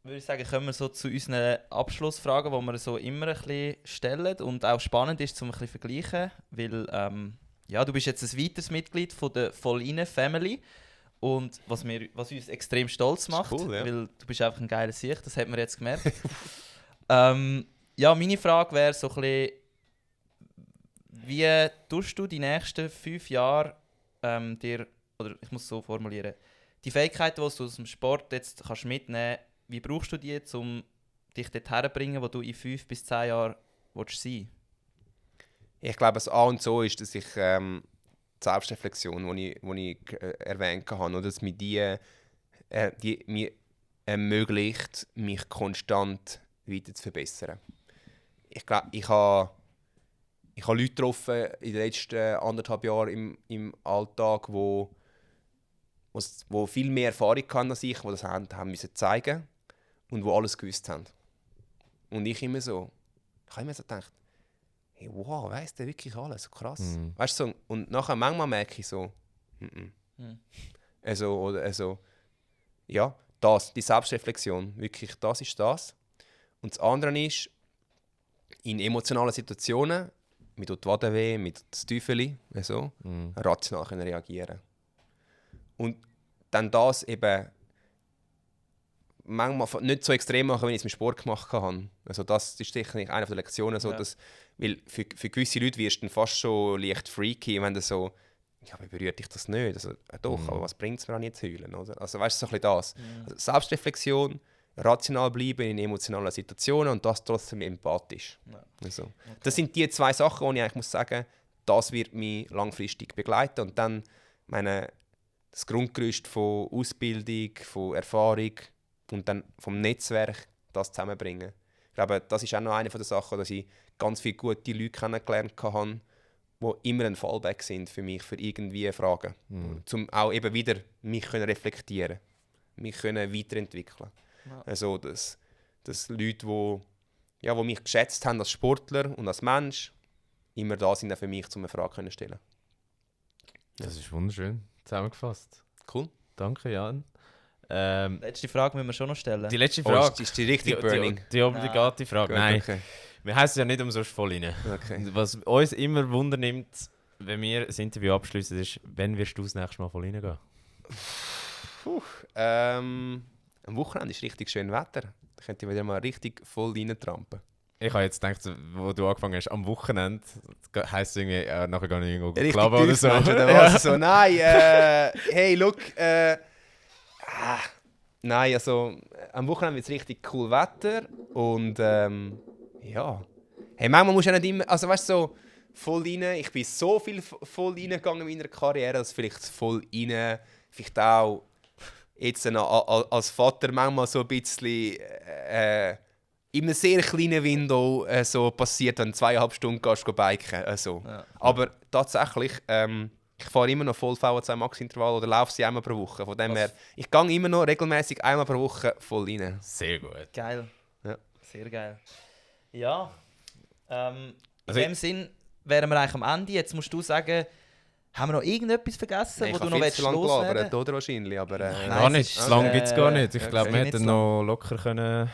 würde ich sagen, kommen wir so zu unseren Abschlussfragen, die wir so immer ein bisschen stellen und auch spannend ist, um ein bisschen zu vergleichen, weil ja, du bist jetzt ein weiteres Mitglied von der Vollinen Family und was uns extrem stolz macht, cool, ja. weil du bist einfach ein geiler Sieg, das hat man jetzt gemerkt. Ja, meine Frage wäre so ein bisschen, wie tust du die nächsten 5 Jahre oder ich muss es so formulieren, die Fähigkeiten, die du aus dem Sport jetzt kannst mitnehmen kannst, wie brauchst du die, um dich dort herzubringen, wo du in 5 bis 10 Jahren sein willst? Ich glaube, das A und so ist, dass ich die Selbstreflexion, die ich erwähnt habe, oder, dass mir die mir ermöglicht, mich konstant weiter zu verbessern. Ich glaube, ich habe Leute getroffen in den letzten 1,5 Jahren im Alltag, wo viel mehr Erfahrung hatten als ich, die das haben müssen zeigen und die alles gewusst haben. Und ich habe immer so gedacht, hey, wow, weiss der wirklich alles? So krass. Mhm. Weißt du, so, und nachher manchmal merke ich so, ja, die Selbstreflexion, wirklich, das ist das. Und das andere ist, in emotionalen Situationen, mit der Wade weh, mit dem Teufel, so, rational können reagieren. Und dann das eben manchmal nicht so extrem machen, wie ich es im Sport gemacht habe. Also das ist sicher eine der Lektionen, so, dass, weil für gewisse Leute wirst du dann fast schon leicht freaky, wenn du so, ja, aber berührt dich das nicht? Also, doch, aber was bringt es mir an jetzt zu heulen? Oder? Also weißt du, so ein bisschen das. Also, Selbstreflexion, rational bleiben in emotionalen Situationen und das trotzdem empathisch. Ja. Also, Okay. das sind die 2 Sachen, die ich eigentlich muss sagen, das wird mich langfristig begleiten. Und dann das Grundgerüst von Ausbildung, von Erfahrung und dann vom Netzwerk, das zusammenbringen. Ich glaube, das ist auch noch eine der Sachen, dass ich ganz viele gute Leute kennengelernt habe, die immer ein Fallback sind für mich, für irgendwie Fragen. Um auch eben wieder mich reflektieren, mich weiterentwickeln. Ja. Also, dass Leute, die mich geschätzt haben als Sportler und als Mensch, immer da sind auch für mich, um eine Frage zu stellen. Das ist wunderschön zusammengefasst. Cool. Danke, Jan. Letzte Frage müssen wir schon noch stellen. Die letzte Frage. Ist die richtig burning? Die obligate Frage. Gut, Nein, okay. wir heißen ja nicht umsonst voll rein. Okay. Was uns immer Wunder nimmt, wenn wir das Interview abschließen, ist, wann wirst du das nächste Mal voll reingehen? Am Wochenende ist richtig schön Wetter. Da könnt ihr wieder mal richtig voll reintrampen. Ich habe jetzt gedacht, wo du angefangen hast, am Wochenende, heisst es irgendwie, nachher gar nicht irgendwo Richtig Club oder tief, so. Mensch, oder was? So, nein, hey, look. Nein, also am Wochenende wird es richtig cool Wetter und ja. Hey, manchmal musst du ja nicht immer, also weißt du, so voll rein, ich bin so viel voll reingegangen in meiner Karriere, dass vielleicht voll rein, vielleicht auch jetzt als Vater manchmal so ein bisschen in einem sehr kleinen Window so passiert, wenn du 2,5 Stunden gehst, biken. Ja. Aber tatsächlich, ich fahre immer noch voll VO2 Max Intervall oder laufe sie einmal pro Woche. Von dem her, ich gehe immer noch regelmäßig einmal pro Woche voll rein. Sehr gut. Geil. Ja. Sehr geil. Ja. In Also dem Sinn wären wir eigentlich am Ende. Jetzt musst du sagen, haben wir noch irgendetwas vergessen, Ich wo du habe noch viel zu lange loswerden gelabert, oder wahrscheinlich, aber... Gar nicht, es ist- so lange gibt es gar nicht. Ich okay. glaube, wir Nicht hätten so noch locker können,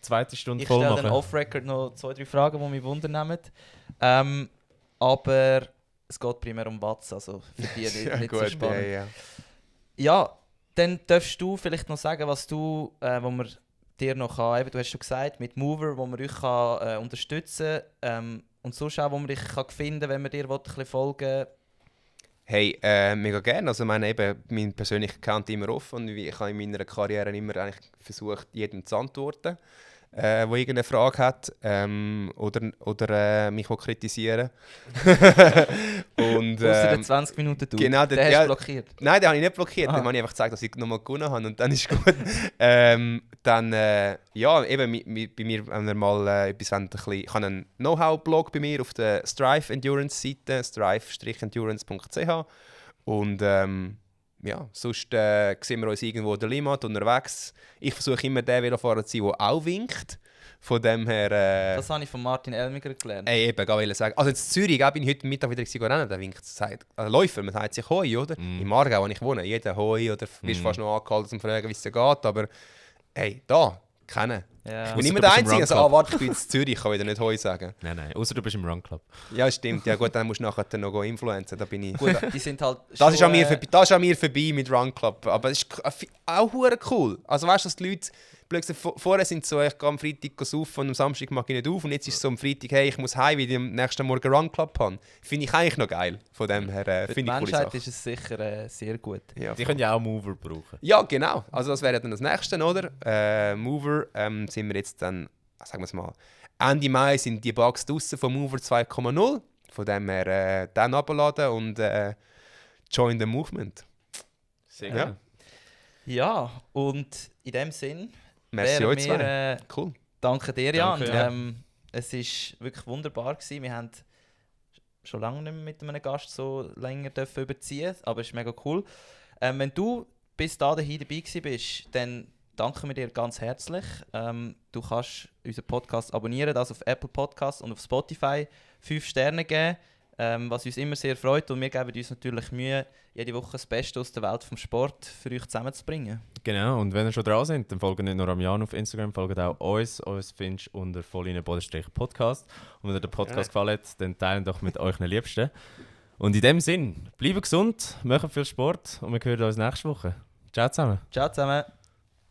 zweite Stunde Ich voll stelle dann machen. off-record noch 2-3 Fragen, die mich wundern. Aber es geht primär um Watts, also für die nicht so spannend. ja. Ja, dann darfst du vielleicht noch sagen, was du, wo wir dir noch kann, eben, du hast schon gesagt, mit Mover, wo man euch kann, unterstützen kann und sonst auch, wo man dich kann finden kann, wenn man dir ein bisschen folgen will. Hey, mega gerne. Also, eben, mein persönlicher Account immer offen und ich habe in meiner Karriere immer eigentlich versucht, jedem zu antworten, der irgendeine Frage hat oder mich kritisieren und, Ausser den 20 Minuten durch. Genau, den hast du blockiert. Nein, den habe ich nicht blockiert. Dann habe ich einfach gesagt, dass ich nochmal gewonnen habe und dann ist gut. Dann, ja, eben bei mir, wenn wir mal etwas wollen, ich habe einen Know-how-Blog bei mir auf der Strive Endurance-Seite, strive-endurance.ch und ja, sonst sehen wir uns irgendwo in der Limmat unterwegs. Ich versuche immer den Velofahrer zu sein, der auch winkt. Von dem her... Das habe ich von Martin Elmiger gelernt. Eben, ich sagen. Also in Zürich bin ich heute Mittag wieder rennen, der winkt. Also Läufer, man sagt sich Hoi, oder? Im Aargau, wo ich wohne, jeder Hoi oder bist fast noch angehalten, um zu fragen, wie es dir geht. Aber hey, da, kennen. Ja. Ich bin immer der Einzige, also warte, ich bin in Zürich, ich kann wieder nicht Hoi sagen. Nein, außer du bist im Run Club. Ja, stimmt. Ja gut, dann musst du nachher noch influenzen, da bin ich... Gut, die sind halt Das ist an mir vorbei mit Run Club, aber es ist auch hure cool. Also weißt du, dass die Leute... Vorher sind so, ich gehe am Freitag saufen und am Samstag mag ich nicht auf und jetzt ist es so am Freitag, hey, ich muss heim, weil ich am nächsten Morgen Run Club habe. Finde ich eigentlich noch geil. Von dem her finde ich coole Menschheit Sache. ist es sicher sehr gut. Ja, Die können ja auch Mover brauchen. ja, genau. Also das wäre dann das Nächste, oder? Mover sind wir jetzt dann, sagen wir es mal, Ende Mai sind die Bugs draussen von Mover 2.0. Von dem her dann abladen und join the movement. Sehr Ja. gut. Ja, und in dem Sinn... Merci euch zwei. Cool. Danke dir, Jan. Danke, ja. Es war wirklich wunderbar gewesen. Wir haben schon lange nicht mehr mit einem Gast so länger überziehen, aber es ist mega cool. Wenn du bis dahin dabei gewesen bist, dann danken wir dir ganz herzlich. Du kannst unseren Podcast abonnieren, das auf Apple Podcasts und auf Spotify 5 Sterne geben, was uns immer sehr freut. Und wir geben uns natürlich Mühe, jede Woche das Beste aus der Welt vom Sport für euch zusammenzubringen. Genau, und wenn ihr schon dran seid, dann folgt nicht nur am Jan auf Instagram, folgt auch uns. Uns findest du unter Volline-Podcast. Und wenn dir der Podcast gefallen hat, dann teilen doch mit euren Liebsten. Und in dem Sinn, bleibt gesund, macht viel Sport und wir hören uns nächste Woche. Ciao zusammen. Ciao zusammen.